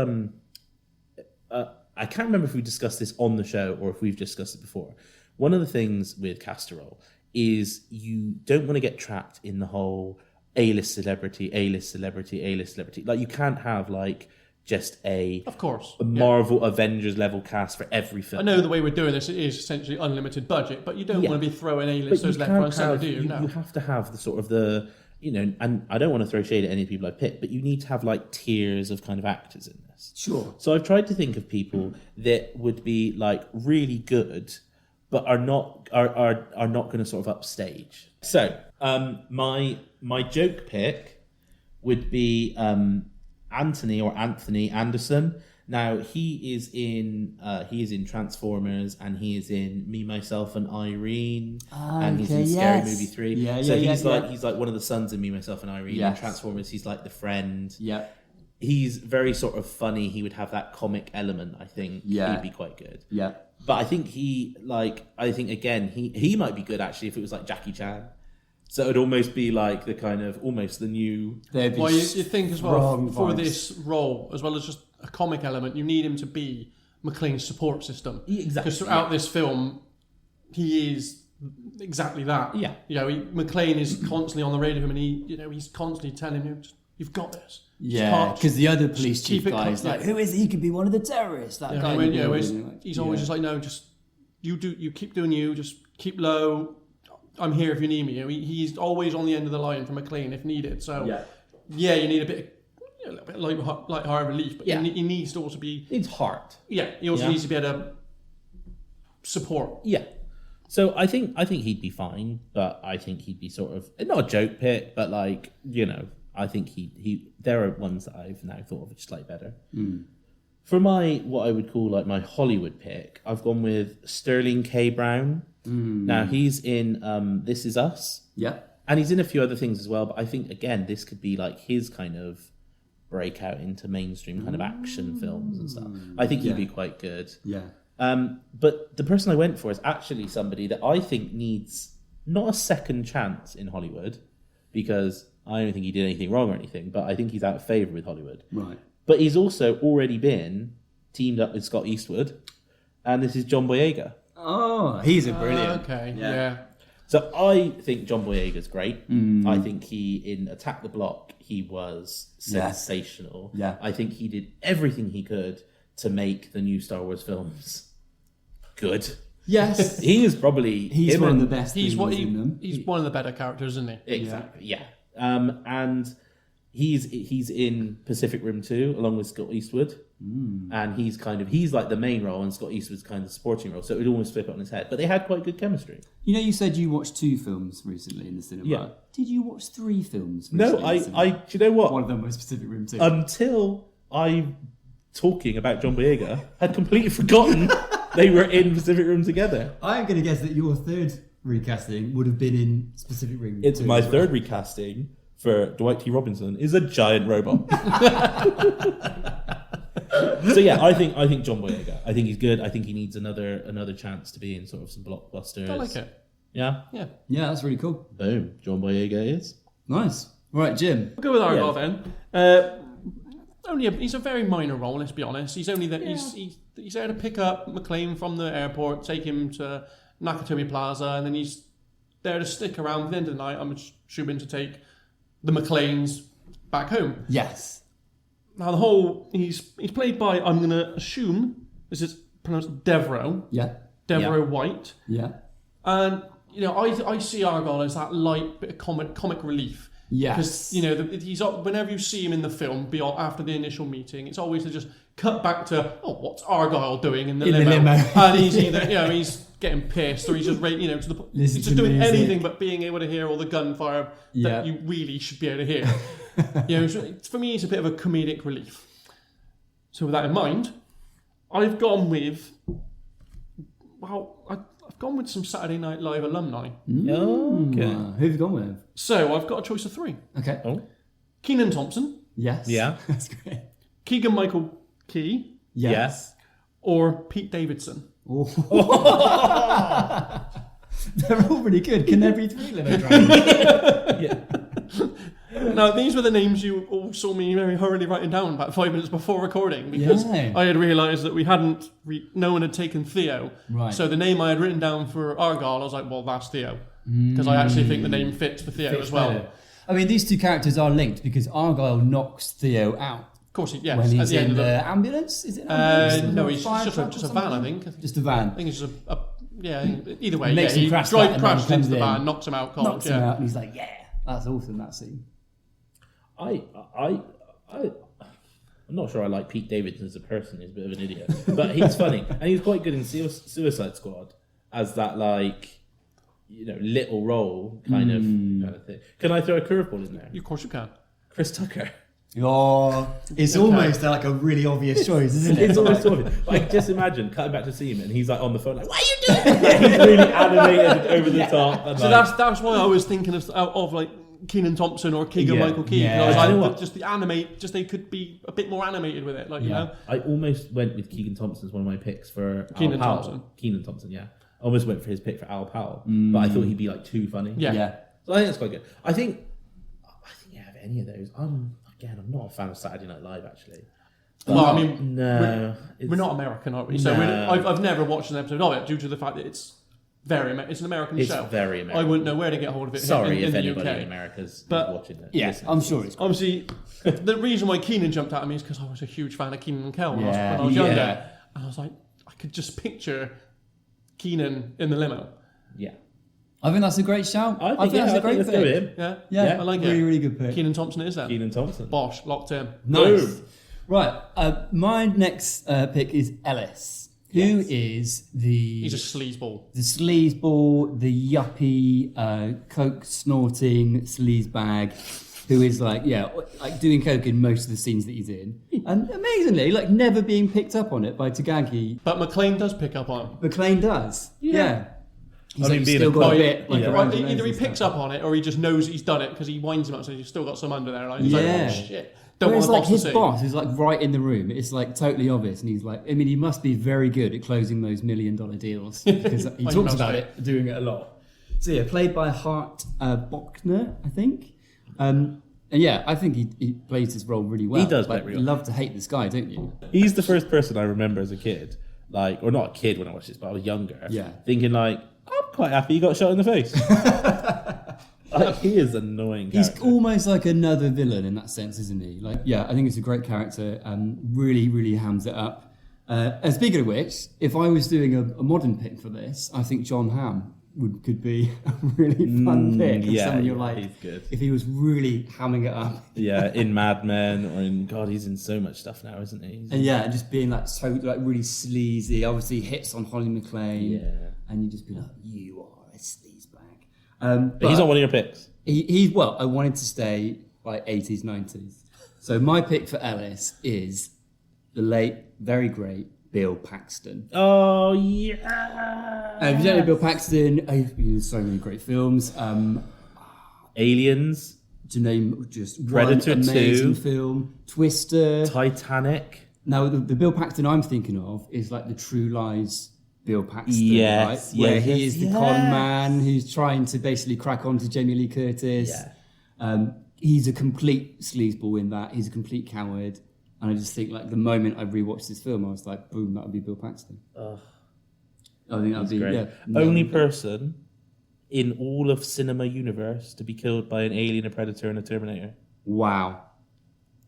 I can't remember if we discussed this on the show or if we've discussed it before. One of the things with Castorol is you don't want to get trapped in the whole A-list celebrity, A-list celebrity, A-list celebrity. Like you can't have like just Of course. a Marvel Avengers level cast for every film. I know the way we're doing this is essentially unlimited budget, but you don't Yeah. want to be throwing But A-listers you left, right, can't and centre, have, do you? you, No. you have to have the sort of the, you know, and I don't want to throw shade at any people I pick, but you need to have like tiers of kind of actors in this. Sure. So I've tried to think of people that would be like really good, but are not going to sort of upstage. So my joke pick would be Anthony Anderson. Now he is in Transformers and he is in Me, Myself and Irene, and he's in Scary Movie 3. Yeah, so yeah, he's yeah, like yeah. he's like one of the sons in Me, Myself and Irene. Yes. In Transformers, he's like the friend. Yeah. He's very sort of funny. He would have that comic element. I think Yeah. he'd be quite good. Yeah. But I think he might be good actually if it was like Jackie Chan. So it'd almost be like the kind of almost the new. There'd be Well, you think as well, strong for vibes. this role, as well as just a comic element, you need him to be McLean's support system. Yeah, exactly, Because throughout yeah. this film, he is exactly that. Yeah. You know, McLean is constantly on the radio to him, and he's constantly telling him, "You've got this." Just Yeah, can't- because the other police just chief keep it guy is cut, like, yeah. who is he? He could be one of the terrorists. That Yeah, guy. when, in the yeah, building, he's always just like, no, just you keep doing you, just keep low. I'm here if you need me. You know, he's always on the end of the line for McLean if needed. So yeah, you need a bit of light-hearted relief, but Yeah. he needs to also be. It's heart. Yeah, he also Yeah. needs to be able to support. Yeah. So I think he'd be fine, but I think he'd be sort of not a joke pick, but like, you know, I think he there are ones that I've now thought of slightly better. For my what I would call like my Hollywood pick, I've gone with Sterling K. Brown. Now he's in This Is Us. Yeah. And he's in a few other things as well, but I think again this could be like his kind of breakout into mainstream kind of action films and stuff. I think he'd be quite good. Yeah. But the person I went for is actually somebody that I think needs not a second chance in Hollywood, because I don't think he did anything wrong or anything, but I think he's out of favour with Hollywood. Right. But he's also already been teamed up with Scott Eastwood, and this is John Boyega. Oh, he's a brilliant. Okay, Yeah. yeah. So I think John Boyega's great. I think he, in Attack the Block, he was sensational. Yeah. I think he did everything he could to make the new Star Wars films good. Yes. He is probably... He's him one of and- the best He's things in them. he's one of the better characters, isn't he? Exactly, yeah. And he's in Pacific Rim 2 along with Scott Eastwood, and he's like the main role, and Scott Eastwood's kind of the supporting role. So it would almost flip it on his head. But they had quite good chemistry. You know, you said you watched 2 films recently in the cinema. Yeah. Did you watch 3 films? No, recently in the cinema? do you know what? One of them was Pacific Rim 2. Until I talking about John Boyega had completely forgotten they were in Pacific Rim together. I'm going to guess that your third recasting would have been in Pacific Rim. It's 2 my as well. third recasting for Dwight T. Robinson is a giant robot. So yeah, I think John Boyega. I think he's good. I think he needs another chance to be in sort of some blockbusters. I like it. Yeah. Yeah. Yeah, that's really cool. Boom. John Boyega is. Nice. All right, Jim. I'll go with Argyle then. He's a very minor role, let's be honest. He's only there. He's there to pick up McClane from the airport, take him to Nakatomi Plaza, and then he's there to stick around. At the end of the night, I'm assuming to take the McClanes back home. Yes. Now he's played by, I'm going to assume this is pronounced Devereaux. Yeah. Devereaux White. Yeah. And I see Argyle as that light bit of comic relief. Yes. Because he's whenever you see him in the film, beyond after the initial meeting, it's always to just cut back to what's Argyle doing in the limo? And he's either he's getting pissed or he's just he's just doing music. anything but being able to hear all the gunfire that you really should be able to hear. For me, it's a bit of a comedic relief. So with that in mind, I've gone with I've gone with some Saturday Night Live alumni. Okay. Who have you gone with? So I've got a choice of 3. Okay. Oh. Kenan Thompson, Yes. Yeah. That's great. Keegan-Michael Key, Yes. or Pete Davidson. Oh. They're all really good. Can there be 3 limo drivers? Yeah. Now, these were the names you all saw me very hurriedly writing down about 5 minutes before recording because Yeah. I had realised that we hadn't, no one had taken Theo. Right. So the name I had written down for Argyle, I was like, well, that's Theo. Because I actually think the name fits for Theo as well. Better. I mean, these 2 characters are linked because Argyle knocks Theo out Of course, yes. when At he's the end in of the ambulance. Is it? Ambulance? no, Or he's fire just truck a or van, I something? think. Just a van. I think it's just either way. Makes him he crash that and then crashes into comes the in, van, knocks him out cold. Knocks him out, and he's like, "Yeah, that's awesome." That scene. I'm not sure I like Pete Davidson as a person. He's a bit of an idiot, but he's funny and he's quite good in Suicide Squad as that little role kind of thing. Can I throw a curveball in there? Of course you can. Chris Tucker. Oh, it's almost like a really obvious choice, isn't it? It's almost sort of. Like, just imagine cutting back to see him and he's like on the phone, like, "What are you doing?" He's really animated over the top. And So that's why I was thinking of like Kenan Thompson or Keegan-Michael Key. Yeah. I was You know like, what? just they could be a bit more animated with it, I almost went with Keegan Thompson as one of my picks for Kenan Al Powell. Thompson. Kenan Thompson, yeah. I almost went for his pick for Al Powell, but I thought he'd be like too funny. Yeah. Yeah. So I think that's quite good. I think you have any of those. I'm not a fan of Saturday Night Live actually. Well, I mean, No, we're not American, are we? So No. I've never watched an episode of it due to the fact that it's it's an American It's show. very American. I wouldn't know where to get hold of it. Sorry in if the anybody UK. in America's But- watching it. Yeah, Listen. I'm sure it's. Obviously, the reason why Keenan jumped out at me is because I was a huge fan of Keenan and Kel when Yeah, I was younger. yeah. And I was like, I could just picture Keenan in the limo. Yeah, I think that's a great shout. I think that's a great let's pick. go with him. Yeah, Yeah, I like really, it. really good pick. Keenan Thompson is then. Kenan Thompson. Bosh, locked in. Nice. Boom. Right, my next pick is Ellis, who is He's a sleazeball. the sleazeball, the yuppie, coke snorting sleazebag, who is like doing coke in most of the scenes that he's in, and amazingly, never being picked up on it by Tagaki. But McClane does pick up on him. McClane does, yeah. He's I mean, being still a got a coke- bit yeah. around Well, your either he nose and picks stuff. up on it or he just knows he's done it because he winds him up so he's still got some under there. Like, he's Yeah. like, oh shit. Don't Whereas want the boss his to see. boss is right in the room. It's totally obvious, and he's like, I mean, he must be very good at closing those $1 million deals because he He talks must about be. it, doing it a lot. So yeah, played by Hart Bochner, I think. And yeah, I think he plays his role really well. He does play But really you well. love to hate this guy, don't you? He's the first person I remember as a kid, or not a kid when I watched this, but I was younger. Yeah. Thinking I'm quite happy he got shot in the face. He is annoying. He's character. almost like another villain in that sense, isn't he? I think it's a great character. Really, really hams it up. And speaking of which, if I was doing a modern pick for this, I think John Hamm could be a really fun pick. yeah, Someone you're yeah, like, he's good. if he was really hamming it up. Yeah, in Mad Men or in God, he's in so much stuff now, isn't he? And yeah, and just being like so like really sleazy. Obviously hits on Holly McClane. Yeah. And you just be like, you are a sleazebag. But he's not one of your picks. Well, I wanted to stay like 80s, 90s. So my pick for Ellis is the late, very great Bill Paxton. Oh yeah. If you don't know Bill Paxton, he's been in so many great films. Aliens, To name just Predator one amazing 2, film, Twister. Titanic. Now the Bill Paxton I'm thinking of is like the True Lies Bill Paxton, Yes, right? Where yes, he is the yes. con man who's trying to basically crack on to Jamie Lee Curtis. Yeah. He's a complete sleazeball in that. He's a complete coward. And I just think like the moment I rewatched this film, I was like, boom, that would be Bill Paxton. I think that would be Great. yeah. Only person in all of cinema universe to be killed by an alien, a predator, and a Terminator. Wow.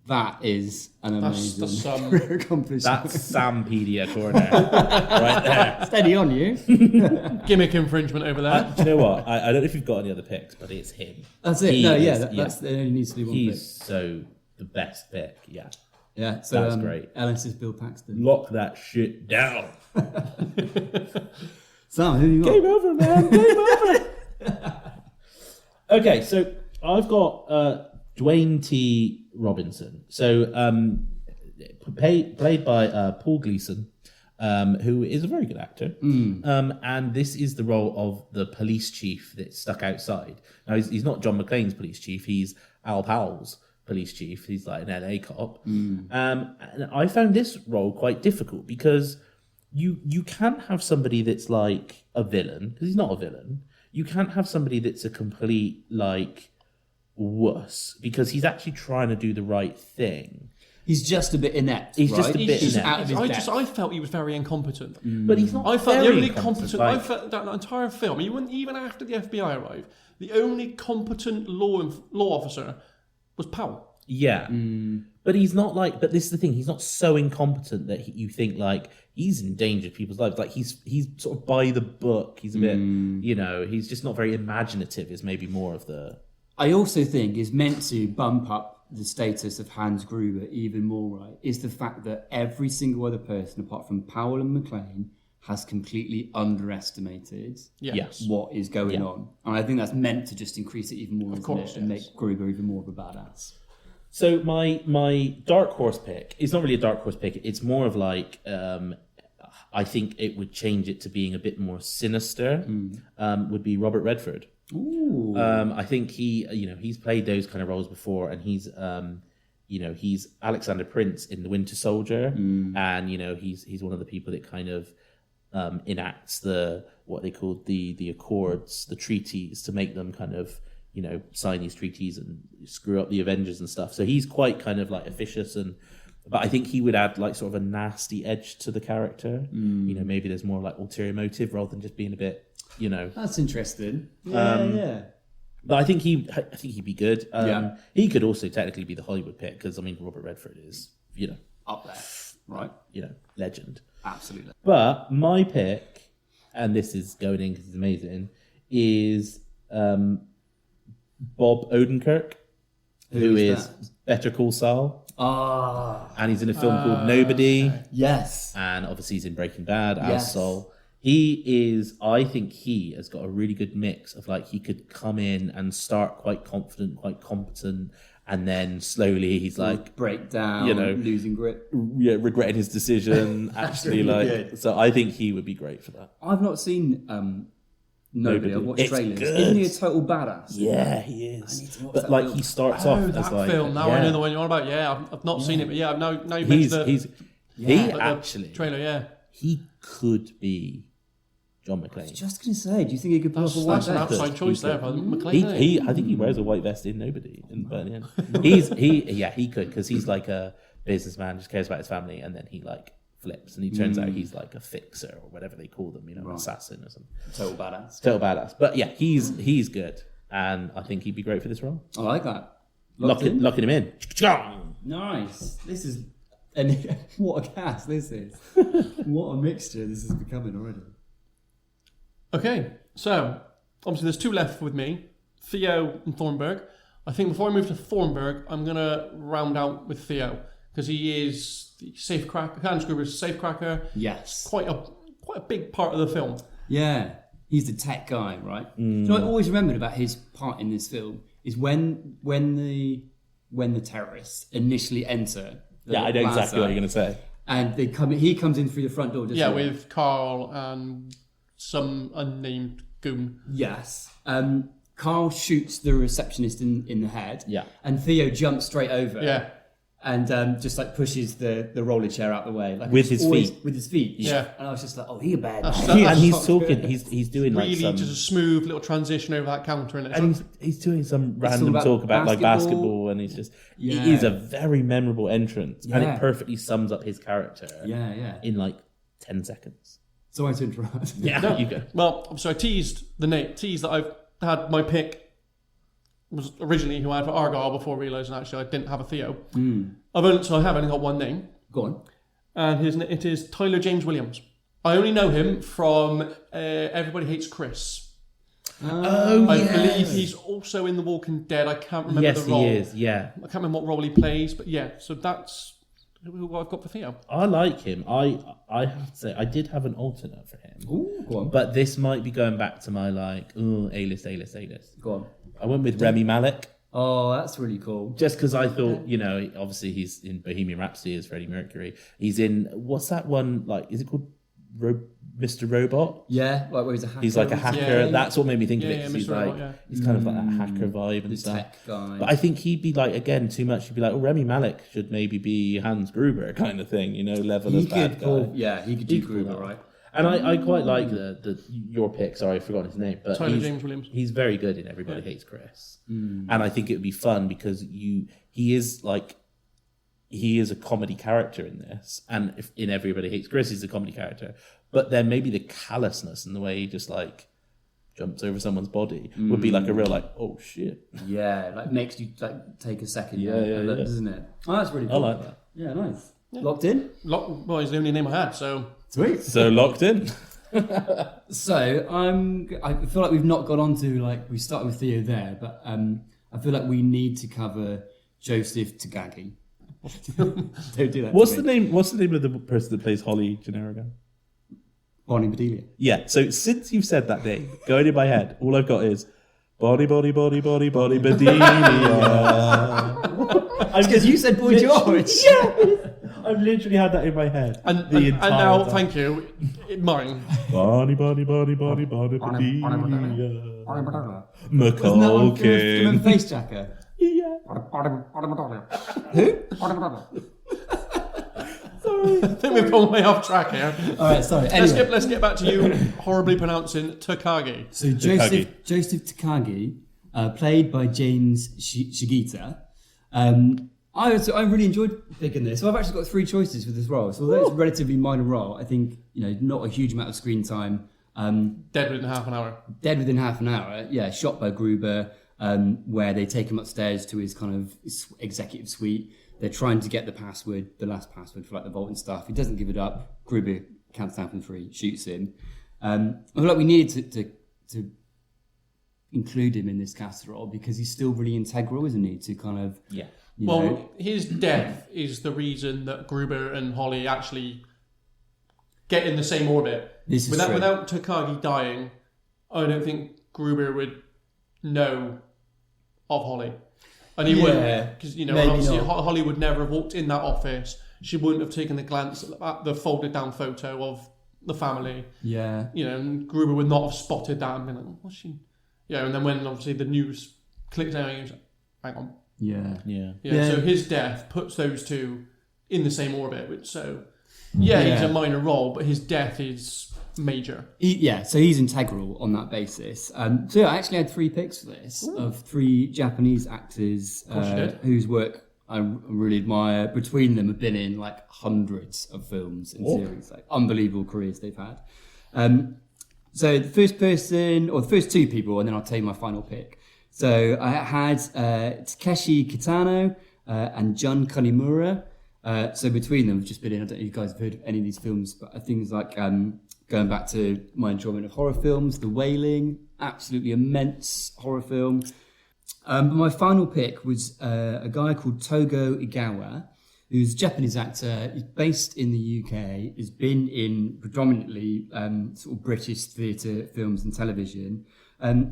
That is an That's amazing accomplishment. That's Sampedia corner right there. Steady on you. Gimmick infringement over there. Do you know what? I don't know if you've got any other picks, but it's him. That's it. He No, is- yeah, that's there only needs to be one He's pick. so the best pick. Yeah. Yeah, so That's great. Ellis is Bill Paxton. Lock that shit down. Sam, who you got? Game over, man. Game over. Okay, so I've got Dwayne T. Robinson. So played by Paul Gleason, who is a very good actor. And this is the role of the police chief that's stuck outside. Now, he's not John McClane's police chief. He's Al Powell's police chief. He's like an LA cop. And I found this role quite difficult because you can't have somebody that's like a villain, because he's not a villain. You can't have somebody that's a complete like wuss, because he's actually trying to do the right thing. He's just a bit inept. He's right? just a bit He's inept. out of his depth. I felt he was very incompetent. But he's not. I felt the very only competent. like- I felt that entire film, even after the FBI arrived, the only competent law officer was Powell. Yeah. But he's not like. But this is the thing. He's not so incompetent that you think like he's endangered people's lives. Like he's sort of by the book. He's a bit. He's just not very imaginative. Is maybe more of the. I also think is meant to bump up the status of Hans Gruber even more, right? Is the fact that every single other person, apart from Powell and McClane, has completely underestimated Yes. what is going on. And I think that's meant to just increase it even more, Of isn't course, it? And yes. make Gruber even more of a badass. So my dark horse pick, it's not really a dark horse pick, it's more of like, I think it would change it to being a bit more sinister, would be Robert Redford. Ooh. I think he's played those kind of roles before, and he's Alexander Prince in The Winter Soldier, and he's one of the people that kind of enacts what they call the accords, the treaties, to make them kind of sign these treaties and screw up the Avengers and stuff. So he's quite kind of like officious, but I think he would add like sort of a nasty edge to the character. Maybe there's more like ulterior motive rather than just being a bit, That's interesting. Yeah. But I think he'd be good. Yeah. He could also technically be the Hollywood pick, because I mean Robert Redford is Up there. Right. legend. Absolutely. But my pick, and this is going in because it's amazing, is Bob Odenkirk, who is Better Call Saul, and he's in a film called Nobody, Yes. and obviously he's in Breaking Bad as Yes. Saul. I think he has got a really good mix of like, he could come in and start quite confident, quite competent, and then slowly he's like, break down, losing grip. regretting his decision. Actually, really like, good. so I think he would be great for that. I've not seen Nobody. I've watched It's trailers. good. Isn't he a total badass? Yeah, he I need is. to watch But that like, film. he starts off that as like, film. Now I know the one you're on about. Yeah, I've not seen it, but yeah, now you mentioned he the actually trailer. Yeah, he could be John I was McClane. just going to say, do you think he could pull off a white that's an vest? outside choice there for McLean. I think he wears a white vest in Nobody, but in the end, he could, because he's like a businessman, just cares about his family, and then he like flips, and he turns out he's like a fixer or whatever they call them, an assassin or something. Total badass. Total badass. But yeah, he's good, and I think he'd be great for this role. I like that. Locking him in. Nice. This is... And what a cast this is. What a mixture this is becoming already. Okay, so obviously there's two left with me, Theo and Thornburg. I think before I move to Thornburg, I'm going to round out with Theo because he is the safecracker. Hans Gruber's safecracker. Yes. Quite a big part of the film. Yeah. He's the tech guy, right? So I always remembered about his part in this film is when the terrorists initially enter. Yeah, I know plaza, exactly what you're going to say. And they come. He comes in through the front door. Yeah, with Carl and some unnamed goon. Yes. Carl shoots the receptionist in the head. Yeah. And Theo jumps straight over. Yeah. And just like pushes the roller chair out the way. Like With his feet. With his feet. Yeah. And I was just like, oh, he a bad That's- man. And he's That's talking. good. He's doing like Really some. just a smooth little transition over that counter. And he's doing some random about talk about like basketball. basketball, and he's just. Yeah. It is a very memorable entrance, and Yeah. it perfectly sums up his character. Yeah. In like 10 seconds. Sorry to interrupt. Yeah, you go. Well, so I teased that I've had my pick was originally who I had for Argyle before realising actually I didn't have a Theo. So I have only got one name, Go on. and it is Tyler James Williams. I only know him from Everybody Hates Chris. Oh, I believe he's also in The Walking Dead. I can't remember Yes, the role. he is. Yeah, I can't remember what role he plays, but yeah. So that's who I've got for Theo. I like him. I have to say I did have an alternate for him, Ooh, go on. but this might be going back to my like A-list. Go on. I went with Remy Malek. Oh, that's really cool. Just because I thought, obviously he's in Bohemian Rhapsody as Freddie Mercury. He's in, what's that one, like, is it called Mr. Robot? Yeah, like where he's a hacker. He's like a hacker. Yeah. That's what made me think of it. Yeah, 'Cause Mr. he's Robot, like, yeah. he's kind of like that hacker vibe and the stuff. tech guy. But I think he'd be like, again, too much. He'd be like, oh, Remy Malek should maybe be Hans Gruber kind of thing, level he of bad could pull, guy. yeah, he could do He could pull Gruber, that. right? And I quite like your pick. Sorry, I forgot his name. But Tyler James Williams. He's very good in Everybody Hates Chris, and I think it would be fun because he is a comedy character in this, and if in Everybody Hates Chris, he's a comedy character. But then maybe the callousness and the way he just like jumps over someone's body would be like a real like, oh shit. Yeah, like makes you like take a second. Yeah, yeah. Doesn't it? Oh, that's really cool. I like that. Yeah, nice. Locked in. Well, he's the only name I had, so Sweet. So locked in. So I feel like we've not got on to like we started with Theo there, but I feel like we need to cover Joseph Tagaki. Don't do that. What's to the me. name? What's the name of the person that plays Holly Gennaro? Bonnie Bedelia. Yeah. So since you've said that name, going in my head, all I've got is body, Bedelia. Because you said Boy George. Yeah. I've literally had that in my head. and the entire now time. thank you, mine. Body, Bedelia. Wasn't that on McCulkin. Face Jacker? Yeah. Who? I think we've gone way off track here. All right, sorry. Anyway. Let's get back to you horribly pronouncing Takagi. So Joseph Takagi, played by James Shigeta. I really enjoyed picking this. So I've actually got 3 choices for this role. So although it's a relatively minor role, I think not a huge amount of screen time. Dead within half an hour. Dead within half an hour. Yeah, shot by Gruber, where they take him upstairs to his kind of executive suite. They're trying to get the last password for like the vault and stuff. He doesn't give it up. Gruber counts down from 3, shoots him. I feel like we needed to include him in this casserole because he's still really integral, isn't he? To kind of His death is the reason that Gruber and Holly actually get in the same orbit. This is true. Without Takagi dying, I don't think Gruber would know of Holly. And he wouldn't, because obviously Holly would never have walked in that office. She wouldn't have taken the glance at the folded down photo of the family. Yeah. And Gruber would not have spotted that and been like, what's she? Yeah, and then when obviously the news clicked out, he was like, hang on. Yeah. So his death puts those two in the same orbit. He's a minor role, but his death is major. So he's integral on that basis. So I actually had 3 picks for this of 3 Japanese actors whose work I really admire. Between them have been in like hundreds of films and series, like unbelievable careers they've had. So the first person, or the first 2 people, and then I'll tell you my final pick. So I had Takeshi Kitano and Jun Kanimura. So between them, we've just been in. I don't know if you guys have heard of any of these films, but things like going back to my enjoyment of horror films, The Wailing, absolutely immense horror film. But my final pick was a guy called Togo Igawa, who's a Japanese actor. He's based in the UK. Has been in predominantly sort of British theatre, films, and television.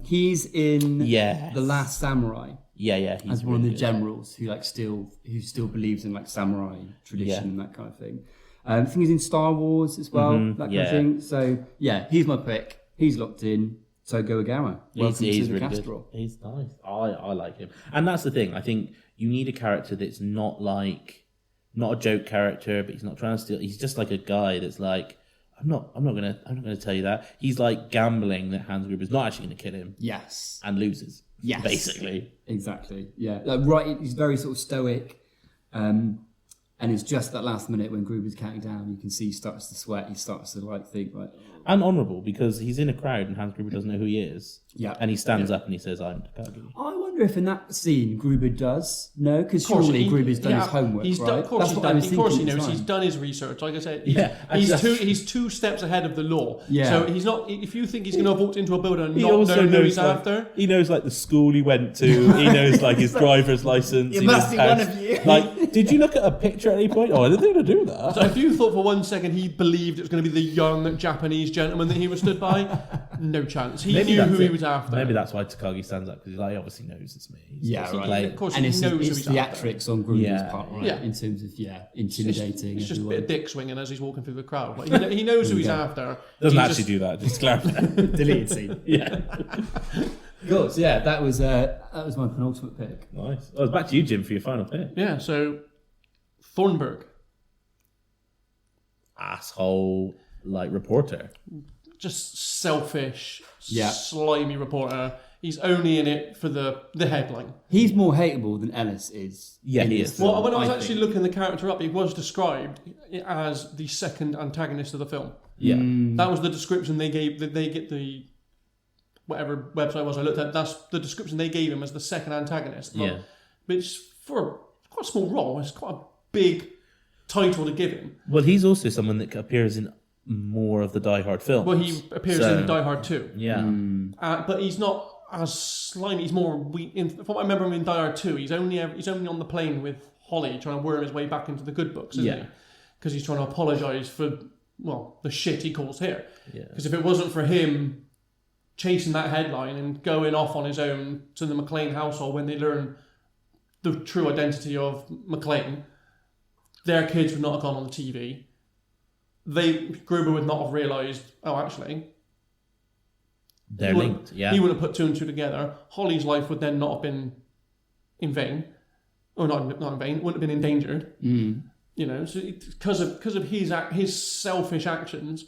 He's in The Last Samurai. Yeah. He's As one of the good. generals who still believes in like samurai tradition and that kind of thing. I think he's in Star Wars as well, that kind of thing. So yeah, he's my pick. He's locked in. Togo Igawa. Welcome He's to the really Castrol. good. He's nice. I like him, and that's the thing. I think you need a character that's not a joke character, but he's not trying to steal. He's just like a guy that's like, I'm not gonna tell you that. He's like gambling that Hans Gruber's not actually gonna kill him. Yes. And loses. Yes. Basically. Exactly. Yeah. Right. He's very sort of stoic. And it's just that last minute when Gruber's counting down, you can see he starts to sweat. He starts to like think like, And honourable, because he's in a crowd and Hans Gruber doesn't know who he is. Yeah. And he stands up and he says, I'm Takagi. I wonder if in that scene Gruber does. No, because course surely he- Gruber's done yeah, his homework, he's right? done, of course, That's he's what I done. was Of course, he thinking at knows. the He's time. done his research. Like I said, Yeah, he's two steps ahead of the law. Yeah. So he's not. If you think he's going to have walked into a building and He not also know who knows he's like, after, he knows like the school he went to. He knows like his driver's license. It he must knows be one house. of you. Like, did you look at a picture at any point? Oh, I didn't think to do that. so if you thought for 1 second he believed it was going to be the young Japanese gentleman that he was stood by, no chance. He Maybe knew that's who he it. was after. Maybe that's why Takagi stands up, because he like, obviously knows it's me. Yeah, right. Like, Of course, And he it's, knows who it's he's after. theatrics on Gruber's Yeah. part, right? Yeah. In terms of intimidating. It's just a everyone. bit of dick swinging as he's walking through the crowd. Like, he knows who he's after. doesn't He actually just- do that, just to clarify. Deleted scene. Yeah. Cool. So yeah, that was my penultimate pick. Nice. Oh, it's back to you, Jim, for your final pick. Yeah. So Thornburg, Asshole, like, reporter. just selfish, Yeah. slimy reporter. He's only in it for the headline. He's more hateable than Ellis is. Yeah, in he this is. film, Well, when I was actually think. looking the character up, he was described as the second antagonist of the film. Yeah. That was the description they gave. That they get the whatever website it was I looked at. That's the description they gave him as the second antagonist. Yeah. Which for quite a small role, it's quite a big title to give him. Well, he's also someone that appears in more of the Die Hard films. Well, he appears So- in Die Hard 2. Yeah. But he's not as slimy. He's more weak. From what I remember him in Die Hard 2, he's only on the plane with Holly trying to worm his way back into the good books, isn't Yeah. he? Because he's trying to apologise for, the shit he calls here. Yeah. Because if it wasn't for him chasing that headline and going off on his own to the McLean household when they learn the true identity of McLean, their kids would not have gone on the TV. Gruber would not have realised, oh, actually, They're he wouldn't- linked. Yeah. He wouldn't have put two and two together. Holly's life would then not have been in vain. Or not in vain, wouldn't have been endangered. You know, so because of his selfish actions,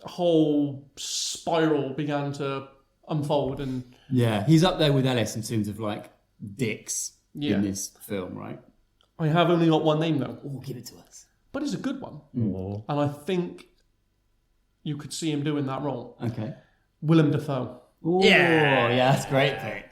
a whole spiral began to unfold, and Yeah, he's up there with Ellis in terms of like dicks Yeah. in this film, right? I have only got one name though, Oh, give it to us. but it's a good one, Oh. and I think you could see him doing that role. Okay. Willem Dafoe. Oh, Yeah. yeah, that's a great pick.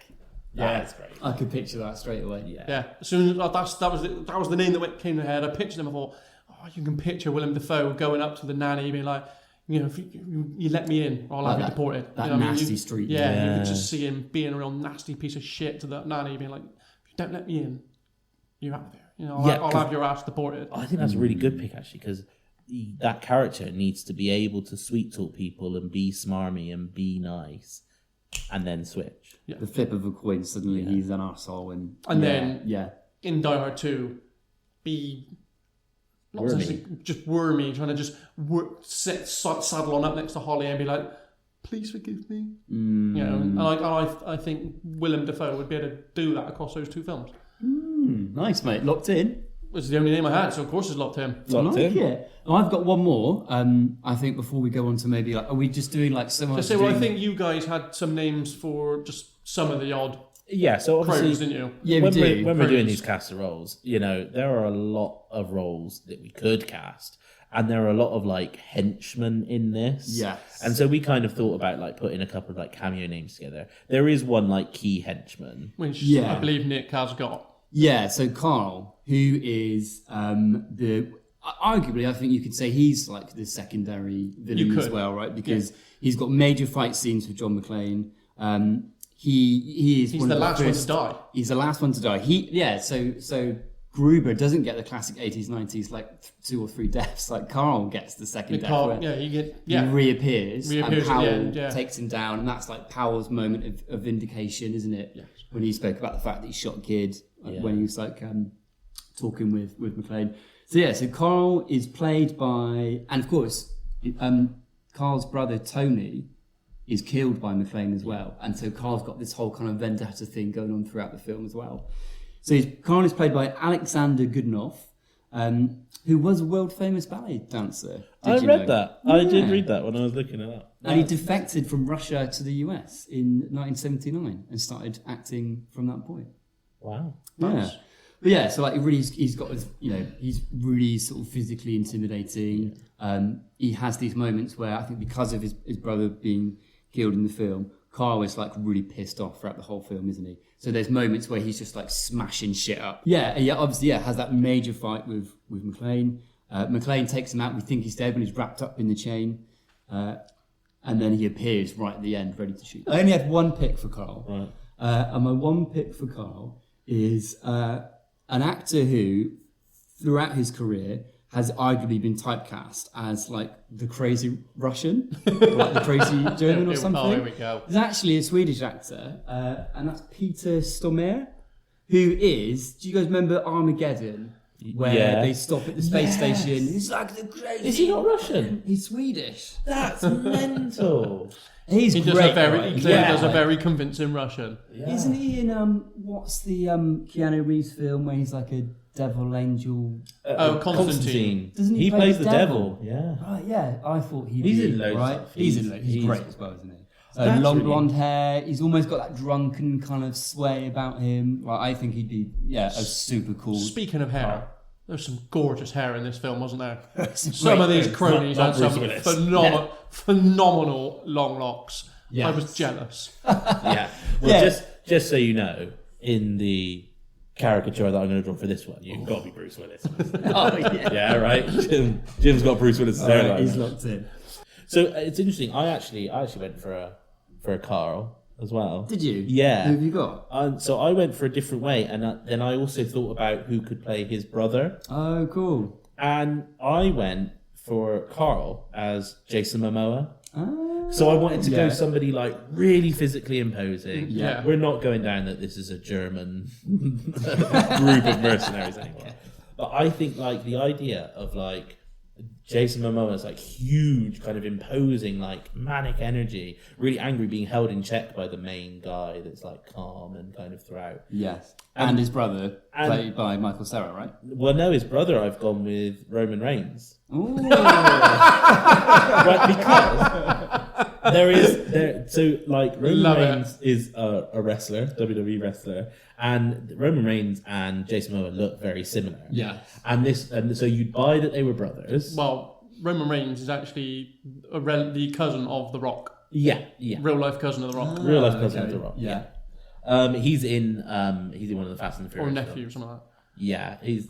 Yeah, That's great. I could picture that straight away. Yeah. Yeah, as soon as that was the name that came to my head. I pictured him. I thought, oh, you can picture Willem Dafoe going up to the nanny, being like, if you let me in, or I'll have you deported. That You know what I mean? nasty You- street. Yeah, you Yeah. could just see him being a real nasty piece of shit to that nanny, being like, if you don't let me in, you're out there. Yeah, I'll 'cause- have your ass deported. I think that's a really good pick, actually, because that character needs to be able to sweet talk people and be smarmy and be nice, and then switch. The flip of a coin, suddenly he's an arsehole and then- yeah. In Die Hard 2, be not Wormy. necessarily just wormy, trying to just saddle on up next to Holly and be like, please forgive me. You know, and I think Willem Dafoe would be able to do that across those two films. Nice, mate. Locked in. Was the only name I had, so of course it's locked in. I like it. Oh, I've got one more. I think before we go on to maybe like, are we just doing like similar? Just say, well, I think you guys had some names for just some of the odd Yeah, so crows, obviously, didn't you? Yeah, we when, do. when we're doing Crows. these cast of roles, there are a lot of roles that we could cast, and there are a lot of like henchmen in this. Yes. And so we kind of thought about like putting a couple of like cameo names together. There is one like key henchman. Which Yeah. I believe Nick has got. Yeah, so Carl, who is arguably, I think you could say he's like the secondary villain as well, right? Because he's got major fight scenes with John McClane. He's the last one to die. He's the last one to die. So Gruber doesn't get the classic 80s, 90s, like 2 or 3 deaths. Like Carl gets the second death where he reappears and Powell takes him down. And that's like Powell's moment of vindication, isn't it? Yes. When he spoke about the fact that he shot Gid, when he was like talking with McClane. So Carl is played by, and of course, Carl's brother Tony is killed by McClane as well. And so Carl's got this whole kind of vendetta thing going on throughout the film as well. So Carl is played by Alexander Goodenough, who was a world-famous ballet dancer. I read that. Yeah. I did read that when I was looking it up. And he defected from Russia to the US in 1979 and started acting from that point. Wow. Nice. But so like he's got his, he's really sort of physically intimidating. He has these moments where I think because of his brother being killed in the film, Carl is like really pissed off throughout the whole film, isn't he? So there's moments where he's just like smashing shit up. Obviously has that major fight with McClane. McClane takes him out. We think he's dead when he's wrapped up in the chain. And then he appears right at the end, ready to shoot. I only had one pick for Carl. Right. And my one pick for Carl is an actor who, throughout his career, has arguably been typecast as like the crazy Russian, like the crazy German or something. Oh, here we go. There's actually a Swedish actor, and that's Peter Stormare, who is. Do you guys remember Armageddon, where they stop at the space station? He's like the crazy. Is he not Russian? He's Swedish. That's mental. He does a very convincing Russian. Yeah. Isn't he in what's the Keanu Reeves film where he's like a devil angel? Constantine. Doesn't he play plays the devil? Yeah. Right. Yeah. I thought he's in loads. Right. He's in loads. He's great as well, isn't he? Long blonde hair. He's almost got that drunken kind of sway about him. Like, I think he'd be a super cool. Speaking of hair. There's some gorgeous hair in this film, wasn't there? Some of these cronies had some phenomenal long locks. Yes. I was jealous. Yeah. Well, just so you know, in the caricature that I'm going to draw for this one, you've got to be Bruce Willis. Yeah, right? Jim's got Bruce Willis' hairline. He's locked in. So it's interesting. I actually went for a Carl as well. Did you? Yeah. Who have you got? So I went for a different way, and then I also thought about who could play his brother. Oh, cool. And I went for Carl as Jason Momoa. Oh, so I wanted to go somebody like really physically imposing. Yeah. We're not going down that this is a German group of mercenaries anymore. But I think like the idea of like Jason Momoa's like huge, kind of imposing, like manic energy, really angry, being held in check by the main guy that's like calm and kind of throughout. Yes. And his brother, played by Michael Cera, right? Well, no, his brother, I've gone with Roman Reigns. Ooh. Right, because so like Roman Reigns is a wrestler, WWE wrestler, and Roman Reigns and Jason Momoa look very similar. Yeah. And so you'd buy that they were brothers. Well, Roman Reigns is actually the cousin of The Rock. Yeah. Real life cousin of The Rock. Real life cousin of The Rock. Yeah. He's in one of the Fast and the Furious. Or nephew films. or something like that. Yeah, he's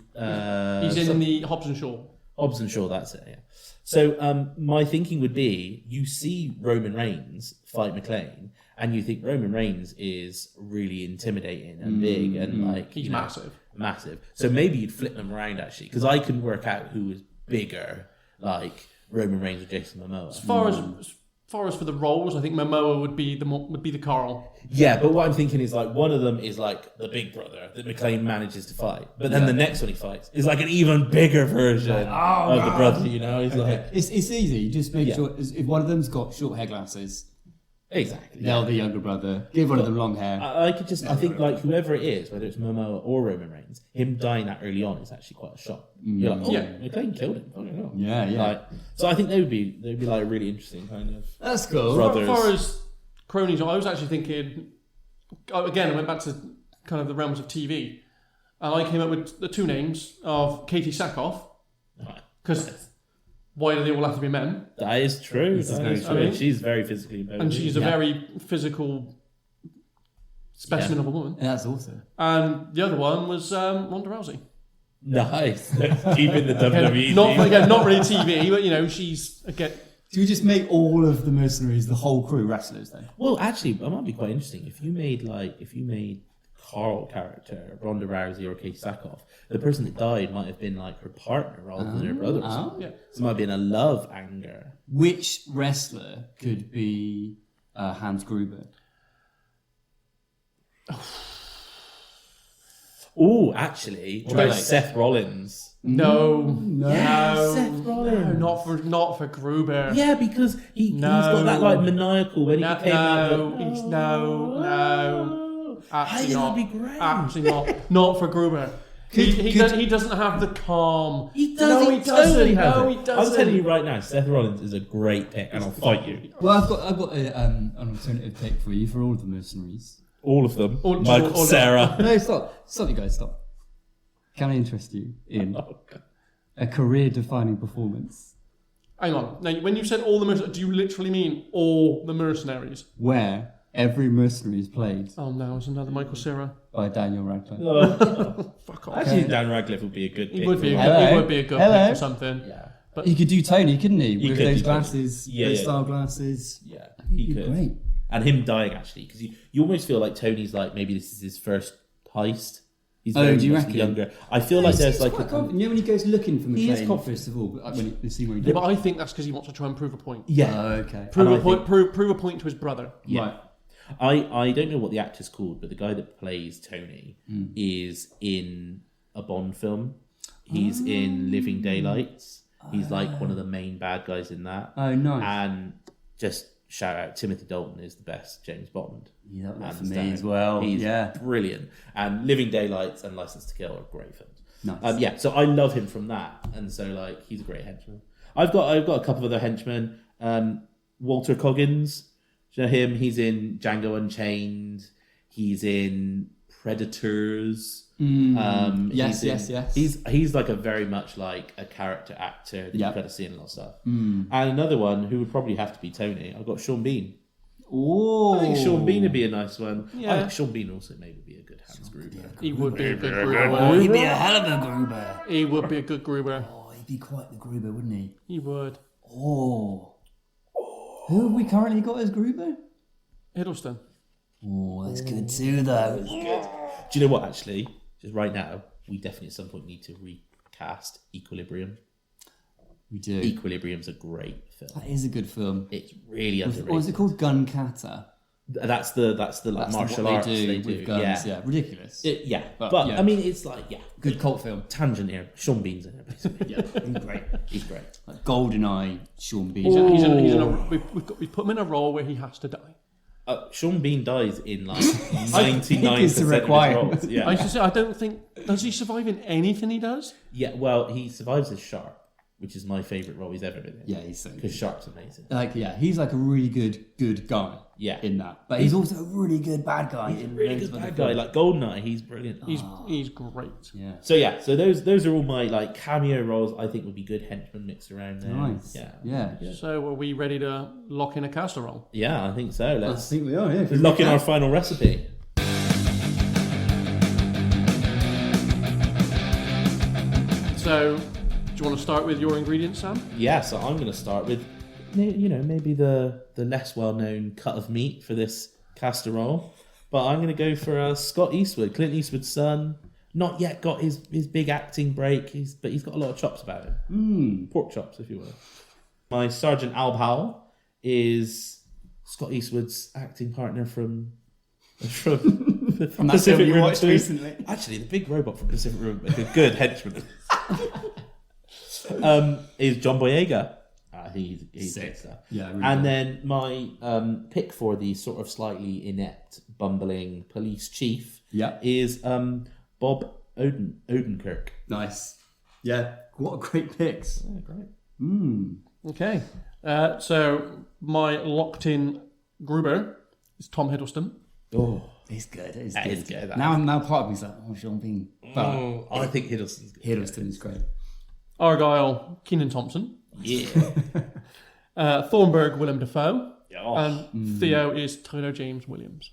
in the Hobbs and Shaw. Hobbs and Shaw, that's it, yeah. So my thinking would be, you see Roman Reigns fight McClane, and you think Roman Reigns is really intimidating and big and like... He's massive. Massive. So maybe you'd flip them around, actually, because I couldn't work out who was bigger, like Roman Reigns or Jason Momoa. As far as for the roles, I think Momoa would be the Carl. Yeah, but what I'm thinking is like one of them is like the big brother that McClane manages to fight, but then the next one he fights is like an even bigger version of the brother. You know, he's like it's easy. Just make sure if one of them's got short hair glasses. Exactly. They're the younger brother. Give one of them long hair. I think like whoever it is, whether it's Momoa or Roman Reigns, him dying that early on is actually quite a shock. You're like, McClane killed him. I don't know. Yeah. Like, so I think they'd be like a really interesting kind of. That's cool. Brothers. As far as cronies, I was actually thinking. Again, I went back to kind of the realms of TV, and I came up with the two names of Katie Sackhoff, because. Why do they all have to be men? That is true. I mean, she's very physically imposing. And she's a very physical Specimen of a woman. And that's awesome. And the other one was Ronda Rousey. Nice. Keeping the WWE. Not really TV, but she's again. Do we just make all of the mercenaries, the whole crew, wrestlers then? Well, actually, it might be quite interesting if you made Carl character, Ronda Rousey or Katie Sackhoff, the person that died might have been like her partner rather than her brother. Or something. Yeah. So it might have been a love anger. Which wrestler could be Hans Gruber? Oh, actually, What about Seth Rollins. No, Seth Rollins. no, not for Gruber. Yeah, because he's got that like maniacal when he came out. No, actually not. That'd be great. Actually not for Gruber. He doesn't have the calm. He does. No, he he doesn't. totally has No, it. he doesn't. I'm telling you right now, Seth Rollins is a great pick, and I'll fight you. Well, I've got an alternative pick for you for all of the mercenaries. All of them. All- Sarah. No, stop, you guys, stop. Can I interest you in a career-defining performance Hang on. Now, when you said all the mercenaries, do you literally mean all the mercenaries? where every mercenary is played Oh no, it's another Michael Cera. by Daniel Radcliffe? Fuck off. Actually, Dan Radcliffe would be a good pick. He would be. Hello. He would be a good Hello. pick for something. Yeah. He could do Tony, couldn't he? With could those do Tony. glasses, Yeah, those yeah. style glasses. Yeah, He'd he be could. great. And him dying, actually, because you almost feel like Tony's like, maybe this is his first heist. He's Oh, very do you much reckon? younger. I feel like there's like quite confident. You know when he goes looking for He is McLean, confident. first of all, but when the scene where he Yeah, but I think that's because he wants to try and prove a point. yeah. Oh, okay. Prove And a I point. Prove a point to his brother. Yeah. Right. I don't know what the actor's called, but the guy that plays Tony is in a Bond film. He's in Living Daylights. He's like one of the main bad guys in that. Oh, nice. And just shout out, Timothy Dalton is the best James Bond. Yeah, that works for Hands me down. as well. He's Yeah. brilliant. And Living Daylights and License to Kill are great films. Nice. Yeah, so I love him from that, and so like he's a great henchman. I've got a couple of other henchmen. Walter Coggins, do you know him? He's in Django Unchained. He's in Predators. Yes, He's yes. He's like a very much like a character actor that Yep. you've got to see in a lot of stuff. And another one who would probably have to be Tony. I've got Sean Bean. Oh, I think Sean Bean would be a nice one. Yeah. I think Sean Bean also maybe be a good Hans Gruber. He would be a good Gruber. he'd be a hell of a Gruber. He would be a good Gruber. Oh, he'd be quite the Gruber, wouldn't he? He would. Oh. Who have we currently got as Gruber? Hiddleston. Oh, that's good too, though. Do you know what, actually? Just right now, we definitely at some point need to recast Equilibrium. We do. Equilibrium's a great film. That is a good film. It's really underrated. What was it called? Gun Kata. That's the like martial arts they do with guns. Yeah, ridiculous. Yeah. But, But yeah. I mean, it's like, Good cult film. tangent here. Sean Bean's in it, basically. Yeah, he's great. He's great. Like Goldeneye, Sean Bean. He's in a, we've put him in a role where he has to die. Sean Bean dies in like think 99% it's a of his requirement. roles. Yeah. I used to say, I don't think. Does he survive in anything he does? Yeah, well, he survives as Sharp, which is my favourite role he's ever been in. Yeah, he's so Because good. Sharp's amazing. Like, yeah, he's like a really good guy. Yeah. in that, but he's also a really good bad guy. He's a in really loads good of other bad guy. films. Like Goldeneye, he's brilliant. He's great. Yeah, So yeah, so those are all my like cameo roles I think would be good henchmen mixed around there. nice. Yeah. So are we ready to lock in a casserole? Yeah, I think so. I Let's think we are. Yeah, lock in our final recipe. So, do you want to start with your ingredients, Sam? Yeah, so I'm going to start with, maybe the less well-known cut of meat for this casserole. But I'm going to go for Scott Eastwood, Clint Eastwood's son. Not yet got his big acting break, but he's got a lot of chops about him. Pork chops, if you will. My Sergeant Al Powell is Scott Eastwood's acting partner from that film Pacific you Rim watched 2. recently. Actually, the big robot from Pacific Rim, like a good henchman, is John Boyega. I think he's Sick. good stuff. Yeah, really and good. then my pick for the sort of slightly inept, bumbling police chief Yeah. is Bob Odenkirk. Nice. Yeah, what a great picks. Yeah, great. Okay. So my locked-in Gruber is Tom Hiddleston. Oh, He's good. He's That good. is good, that Now part of me's like, oh, Sean Bean. But I think Hiddleston's good. Hiddleston is great. Argyle, Keenan Thompson. Yeah. Thornburg, Willem Dafoe. Oh, And Theo is Tyler James Williams.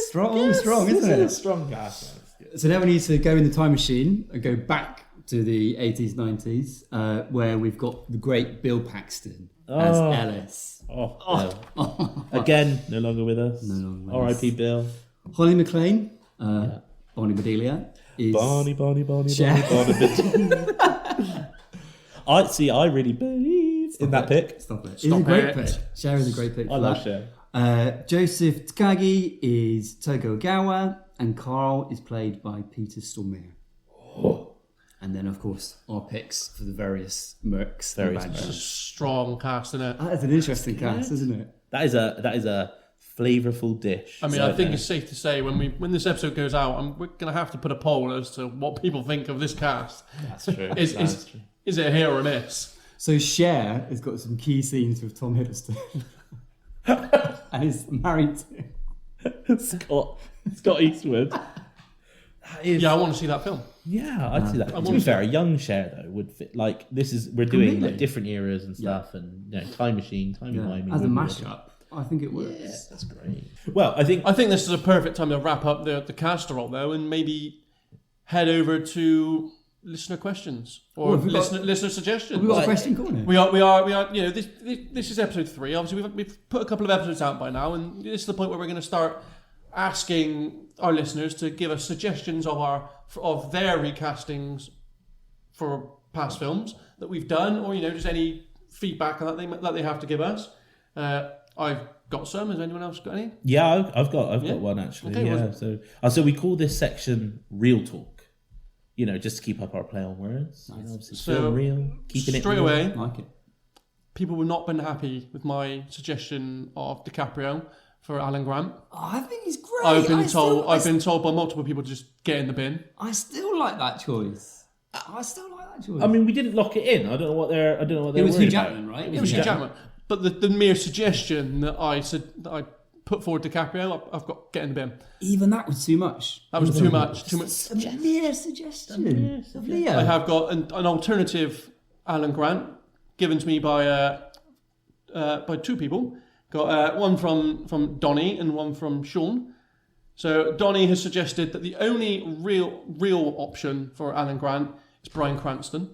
Strong, isn't this is a it? strong cast. So now we need to go in the time machine and go back to the 80s, 90s, where we've got the great Bill Paxton as Ellis. Oh. Again, no longer with us. No longer with us. R.I.P. Bill. Holly McLean, Bonnie Bedelia, is Bonnie. Cher. I really believe in that pick. Stop it. It's Stop a great it. pick. Cher is a great pick. I for love that. Cher. Joseph Takagi is Togo Ogawa, and Carl is played by Peter Stormare. And then, of course, our picks for the various mercs. and Various badges. It's a strong cast, isn't it? That is an interesting cast, isn't it? That is a flavourful dish. I mean, I think it's safe to say when this episode goes out, we're going to have to put a poll as to what people think of this cast. that's true. Is it a hit or a miss? So Cher has got some key scenes with Tom Hiddleston. And is married to... Scott Eastwood. That is, Yeah, I want to see that film. yeah, I'd see that. To want be to fair, a young Cher though would fit. Like we're doing Completely. like different eras and stuff, and time machine, time wimey. As a would be- mashup, I think it works. Yeah, that's great. Well, I think I think this is a perfect time to wrap up the casserole, though, and maybe head over to listener questions or have we got- listener suggestions. We've got a question corner. We are. You know, this is episode 3. Obviously, we've put a couple of episodes out by now, and this is the point where we're going to start asking our listeners to give us suggestions of their recastings for past films that we've done, or just any feedback that they have to give us. I've got some. Has anyone else got any? yeah, I've got one actually. Okay, yeah, so we call this section Real Talk. Just to keep up our play on words. Obviously, So, film real, keeping it straight real. away, I like it. people have not been happy with my suggestion of DiCaprio for Alan Grant. Oh, I think he's great. I've been told by multiple people to just get in the bin. I still like that choice. I still like that choice. I mean, we didn't lock it in. I don't know what they're. it was Hugh worried Jackman, about. right? It was Hugh Jackman. But the mere suggestion that I put forward DiCaprio, I've got get in the bin. Even that was too much. That was too much. Too much. A mere suggestion. Of Leo. I have got an alternative Alan Grant given to me by two people. Got one from Donnie and one from Sean. So Donnie has suggested that the only real option for Alan Grant is Bryan Cranston.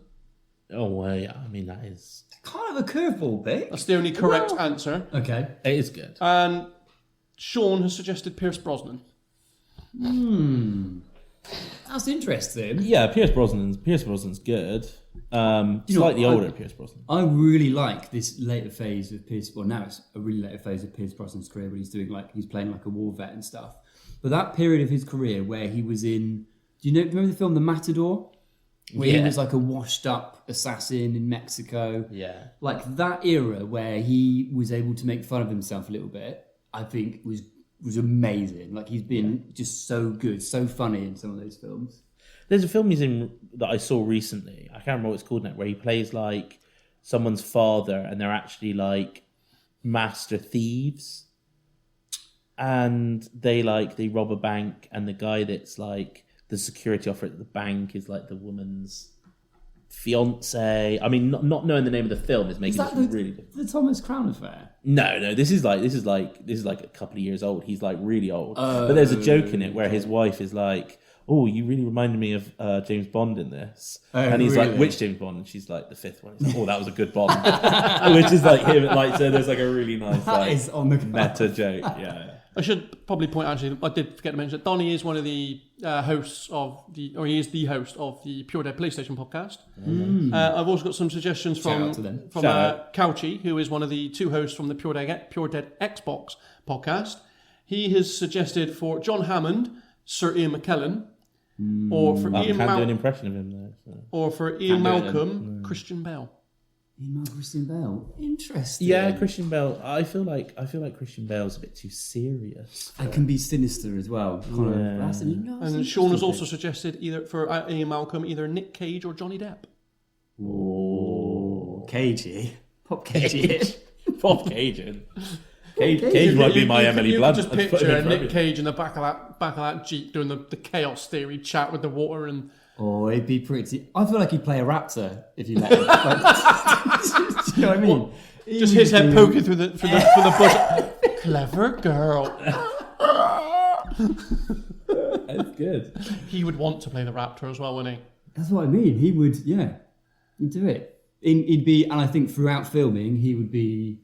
Oh well, yeah. I mean, that is. Kind of a curveball pick. That's the only correct answer. Okay. It is good. And Sean has suggested Pierce Brosnan. That's interesting. Yeah, Pierce Brosnan's good. Slightly older Pierce Brosnan. I really like this later phase of Pierce. Well, now it's a really later phase of Pierce Brosnan's career where he's playing like a war vet and stuff. But that period of his career where he was in, remember the film The Matador? Where he was like a washed up assassin in Mexico. Yeah. Like that era where he was able to make fun of himself a little bit, I think was amazing. Like he's been just so good, so funny in some of those films. There's a film he's in that I saw recently. I can't remember what it's called now, where he plays like someone's father and they're actually like master thieves. And they rob a bank, and the guy that's like the security officer at the bank is like the woman's fiance. I mean, not knowing the name of the film is making this really difficult. The Thomas Crown Affair? No, this is like a couple of years old. He's like really old. But there's a joke in it where his wife is like, "Oh, you really reminded me of James Bond in this." And he's like, "Which James Bond?" And she's like, "The 5th one." He's like, "Oh, that was a good Bond." Which is like him. Like, so there's like a really nice That is on the meta joke. Yeah. I should probably point out, actually, I did forget to mention that Donnie is one of the hosts he is the host of the Pure Dead PlayStation podcast. I've also got some suggestions from Couchy, who is one of the 2 hosts from the Pure Dead Xbox podcast. He has suggested for John Hammond, Sir Ian McKellen, or for I Ian can't do an impression of him though. So. or for Ian Malcolm, Christian Bale. Christian Bale. Interesting. Yeah, Christian Bale. I feel like Christian Bale's a bit too serious. It can be sinister as well. And Sean has also suggested either for Ian Malcolm, either Nick Cage or Johnny Depp. Oh, cagey. Pop cagey. Pop Cajun. Cage might be my Emily Blunt. Just picture Nick Cage in the back of that Jeep doing the chaos theory chat with the water and. Oh, it'd be pretty. I feel like he'd play a raptor if you let him. Like, do you know what I mean? Just his head poking through the bush. Clever girl. That's good. He would want to play the Raptor as well, wouldn't he? That's what I mean. He would, yeah, he'd do it. He'd be, and I think throughout filming, he would be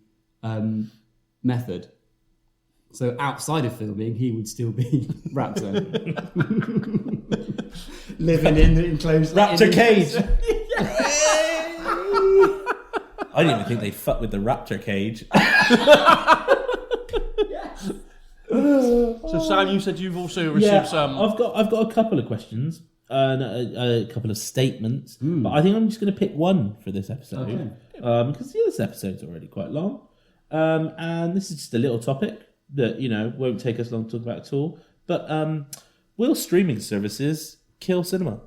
Method. So outside of filming, he would still be Raptor. Living in the enclosed Raptor cage. I didn't even think they'd fuck with the Raptor cage. So Sam, you said you've also received some. I've got a couple of questions, a couple of statements, but I think I'm just going to pick one for this episode because this episode's already quite long, and this is just a little topic that won't take us long to talk about at all. But will streaming services kill cinema?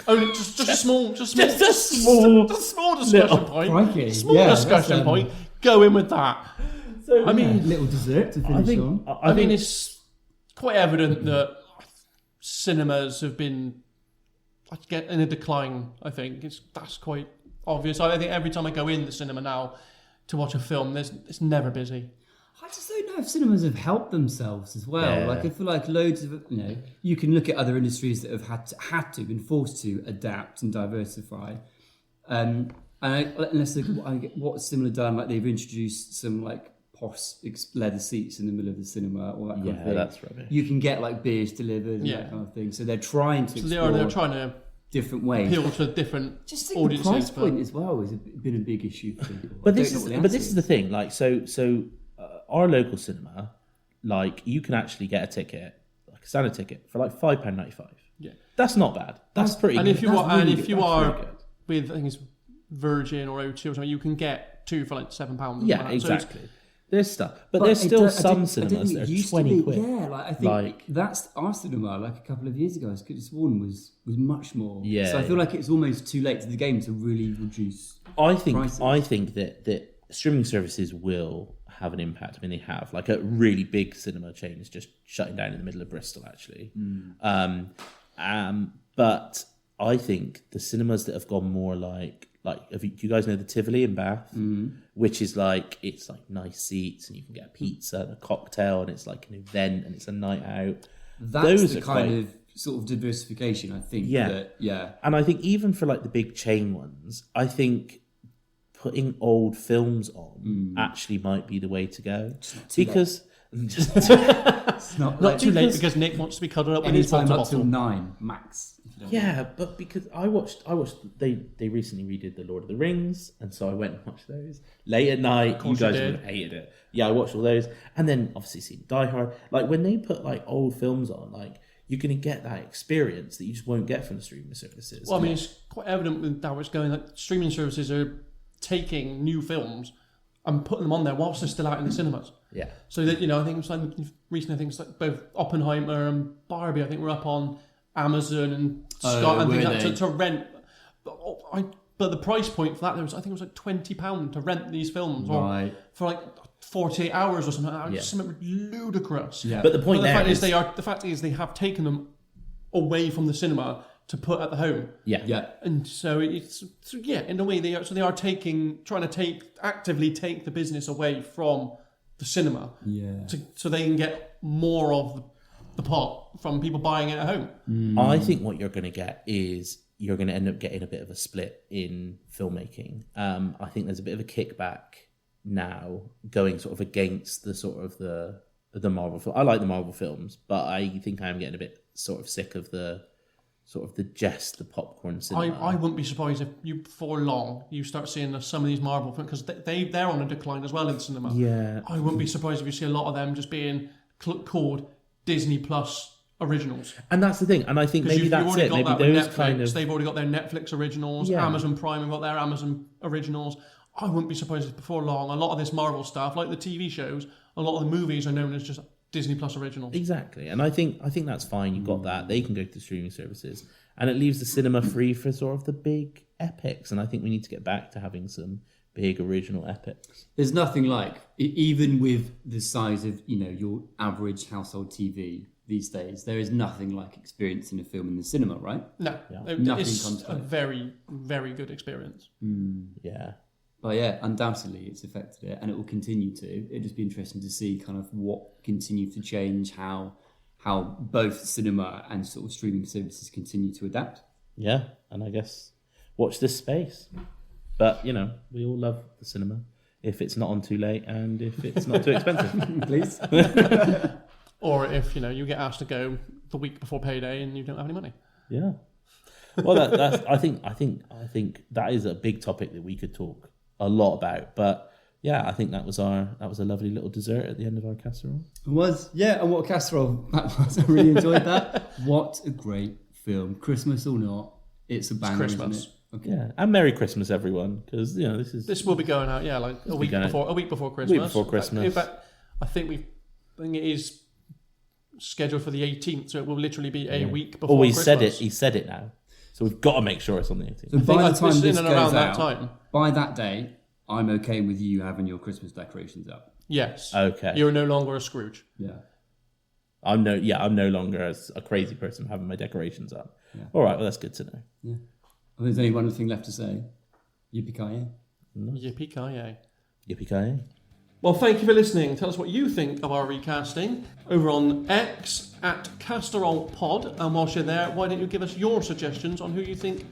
Only just a small discussion point. Crikey. Small Yeah, discussion point. Go in with that. So I mean, little dessert to finish on. I mean, it's quite evident that cinemas have been in a decline. I think that's quite obvious. I think every time I go in the cinema now to watch a film, it's never busy. I just don't know if cinemas have helped themselves as well. Yeah. Like I feel like loads of you can look at other industries that have been forced to adapt and diversify. And let's look at what's similar done. Like they've introduced some like posh leather seats in the middle of the cinema or that kind of thing. That's rubbish. You can get like beers delivered and that kind of thing. So they're trying to explore They're trying to different ways. appeal to different Just think audiences. the price point as well has been a big issue for people. But this is the thing. Like so our local cinema, like you can actually get a ticket, like a standard ticket, for like £5.95. Yeah, that's not bad. That's pretty. And good. if you are good. with I think it's Virgin or O2 or something, you can get two for like £7. Yeah, exactly. There's stuff, but I there's still don't some think cinemas it that are used to 20 be. quid. Yeah, like I think that's our cinema. Like a couple of years ago, I could have sworn was much more. Yeah, so I feel like it's almost too late to the game to really reduce. I think prices. that streaming services will have an impact. I mean, they have. Like a really big cinema chain is just shutting down in the middle of Bristol, actually. But I think the cinemas that have gone more do you guys know the Tivoli in Bath, which is like it's like nice seats and you can get a pizza and a cocktail and it's like an event and it's a night out. That's the kind of sort of diversification. I think. Yeah. And I think even for like the big chain ones, I think putting old films on actually might be the way to go because it's not too late because Nick wants to be cuddled up with his anytime bottle. up till 9 max. Yeah, but because I watched they recently redid the Lord of the Rings, and so I went and watched those late at night. You guys would have hated it. Yeah, I watched all those, and then obviously seen Die Hard. Like when they put like old films on, like you're going to get that experience that you just won't get from the streaming services. Well, I mean, it's quite evident with how it's going. Like streaming services are taking new films and putting them on there whilst they're still out in the cinemas. Yeah. So that I think it's like recently, I think it's like both Oppenheimer and Barbie. I think we're up on Amazon and Scott and things like that to rent. But the price point for that I think it was like £20 to rent these films, or for like 48 hours or something. Like that. Something ludicrous. Yeah. But the point the fact is they have taken them away from the cinema to put at the home. Yeah. And so in a way they are trying to actively take the business away from the cinema. Yeah. So they can get more of the pot from people buying it at home. I think what you're going to get is you're going to end up getting a bit of a split in filmmaking. I think there's a bit of a kickback now going sort of against the sort of the Marvel film. I like the Marvel films, but I think I'm getting a bit sort of sick of the the popcorn cinema. I wouldn't be surprised if before long you start seeing some of these Marvel films, because they're on a decline as well in cinema. Yeah. I wouldn't be surprised if you see a lot of them just being called Disney Plus originals. And that's the thing. And I think maybe that's it. Maybe those kind of... They've already got their Netflix originals. Yeah. Amazon Prime have got their Amazon originals. I wouldn't be surprised if before long a lot of this Marvel stuff, like the TV shows, a lot of the movies are known as just Disney Plus originals. Exactly. And I think that's fine. You've got that. They can go to streaming services. And it leaves the cinema free for sort of the big epics. And I think we need to get back to having some big original epics. There's nothing like, even with the size of, your average household TV these days, there is nothing like experiencing a film in the cinema, right? No. Yeah. It's a very, very good experience. Yeah. But yeah, undoubtedly it's affected it, and it will continue to. It'll just be interesting to see kind of what continues to change, how both cinema and sort of streaming services continue to adapt. Yeah, and I guess watch this space. But, you know, we all love the cinema if it's not on too late and if it's not too expensive. Please. Or if, you know, you get asked to go the week before payday and you don't have any money. Yeah. Well, that's I think that is a big topic that we could talk a lot about. But yeah, I think that was a lovely little dessert at the end of our casserole. It was, yeah, and what a casserole that was. I really enjoyed that. What a great film. Christmas or not, it's a banger, Christmas. isn't it? Okay. Yeah, and Merry Christmas, everyone, because you know this will be going out, yeah, like a week before Christmas. Week before Christmas. In fact, I think it is scheduled for the 18th, so it will literally be a week before. Oh, he Christmas. said it. He said it now, so we've got to make sure it's on the 18th. So by the time it's this in and goes around that out, time. by that day, I'm okay with you having your Christmas decorations up. Yes. Okay. You're no longer a Scrooge. Yeah. I'm no longer as a crazy person having my decorations up. Yeah. All right, well that's good to know. Yeah. Well, there's only one other thing left to say. Yippee-ki-yay. Yippee-ki-yay. Yippee-ki-yay. Well, thank you for listening. Tell us what you think of our recasting over on X at CasterolPod. And whilst you're there, why don't you give us your suggestions on who you think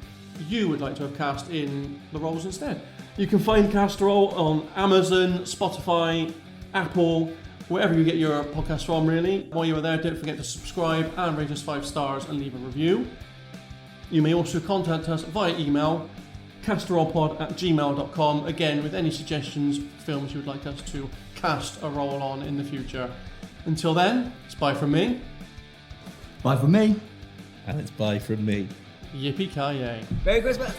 you would like to have cast in the roles instead? You can find Casterol on Amazon, Spotify, Apple, wherever you get your podcast from, really. While you are there, don't forget to subscribe and rate us 5 stars and leave a review. You may also contact us via email, casterolpod@gmail.com, again with any suggestions for films you would like us to cast a role on in the future. Until then, it's bye from me. Bye from me. And it's bye from me. Yippee-ki-yay. Merry Christmas.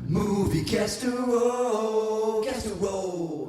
Movie casserole, casserole.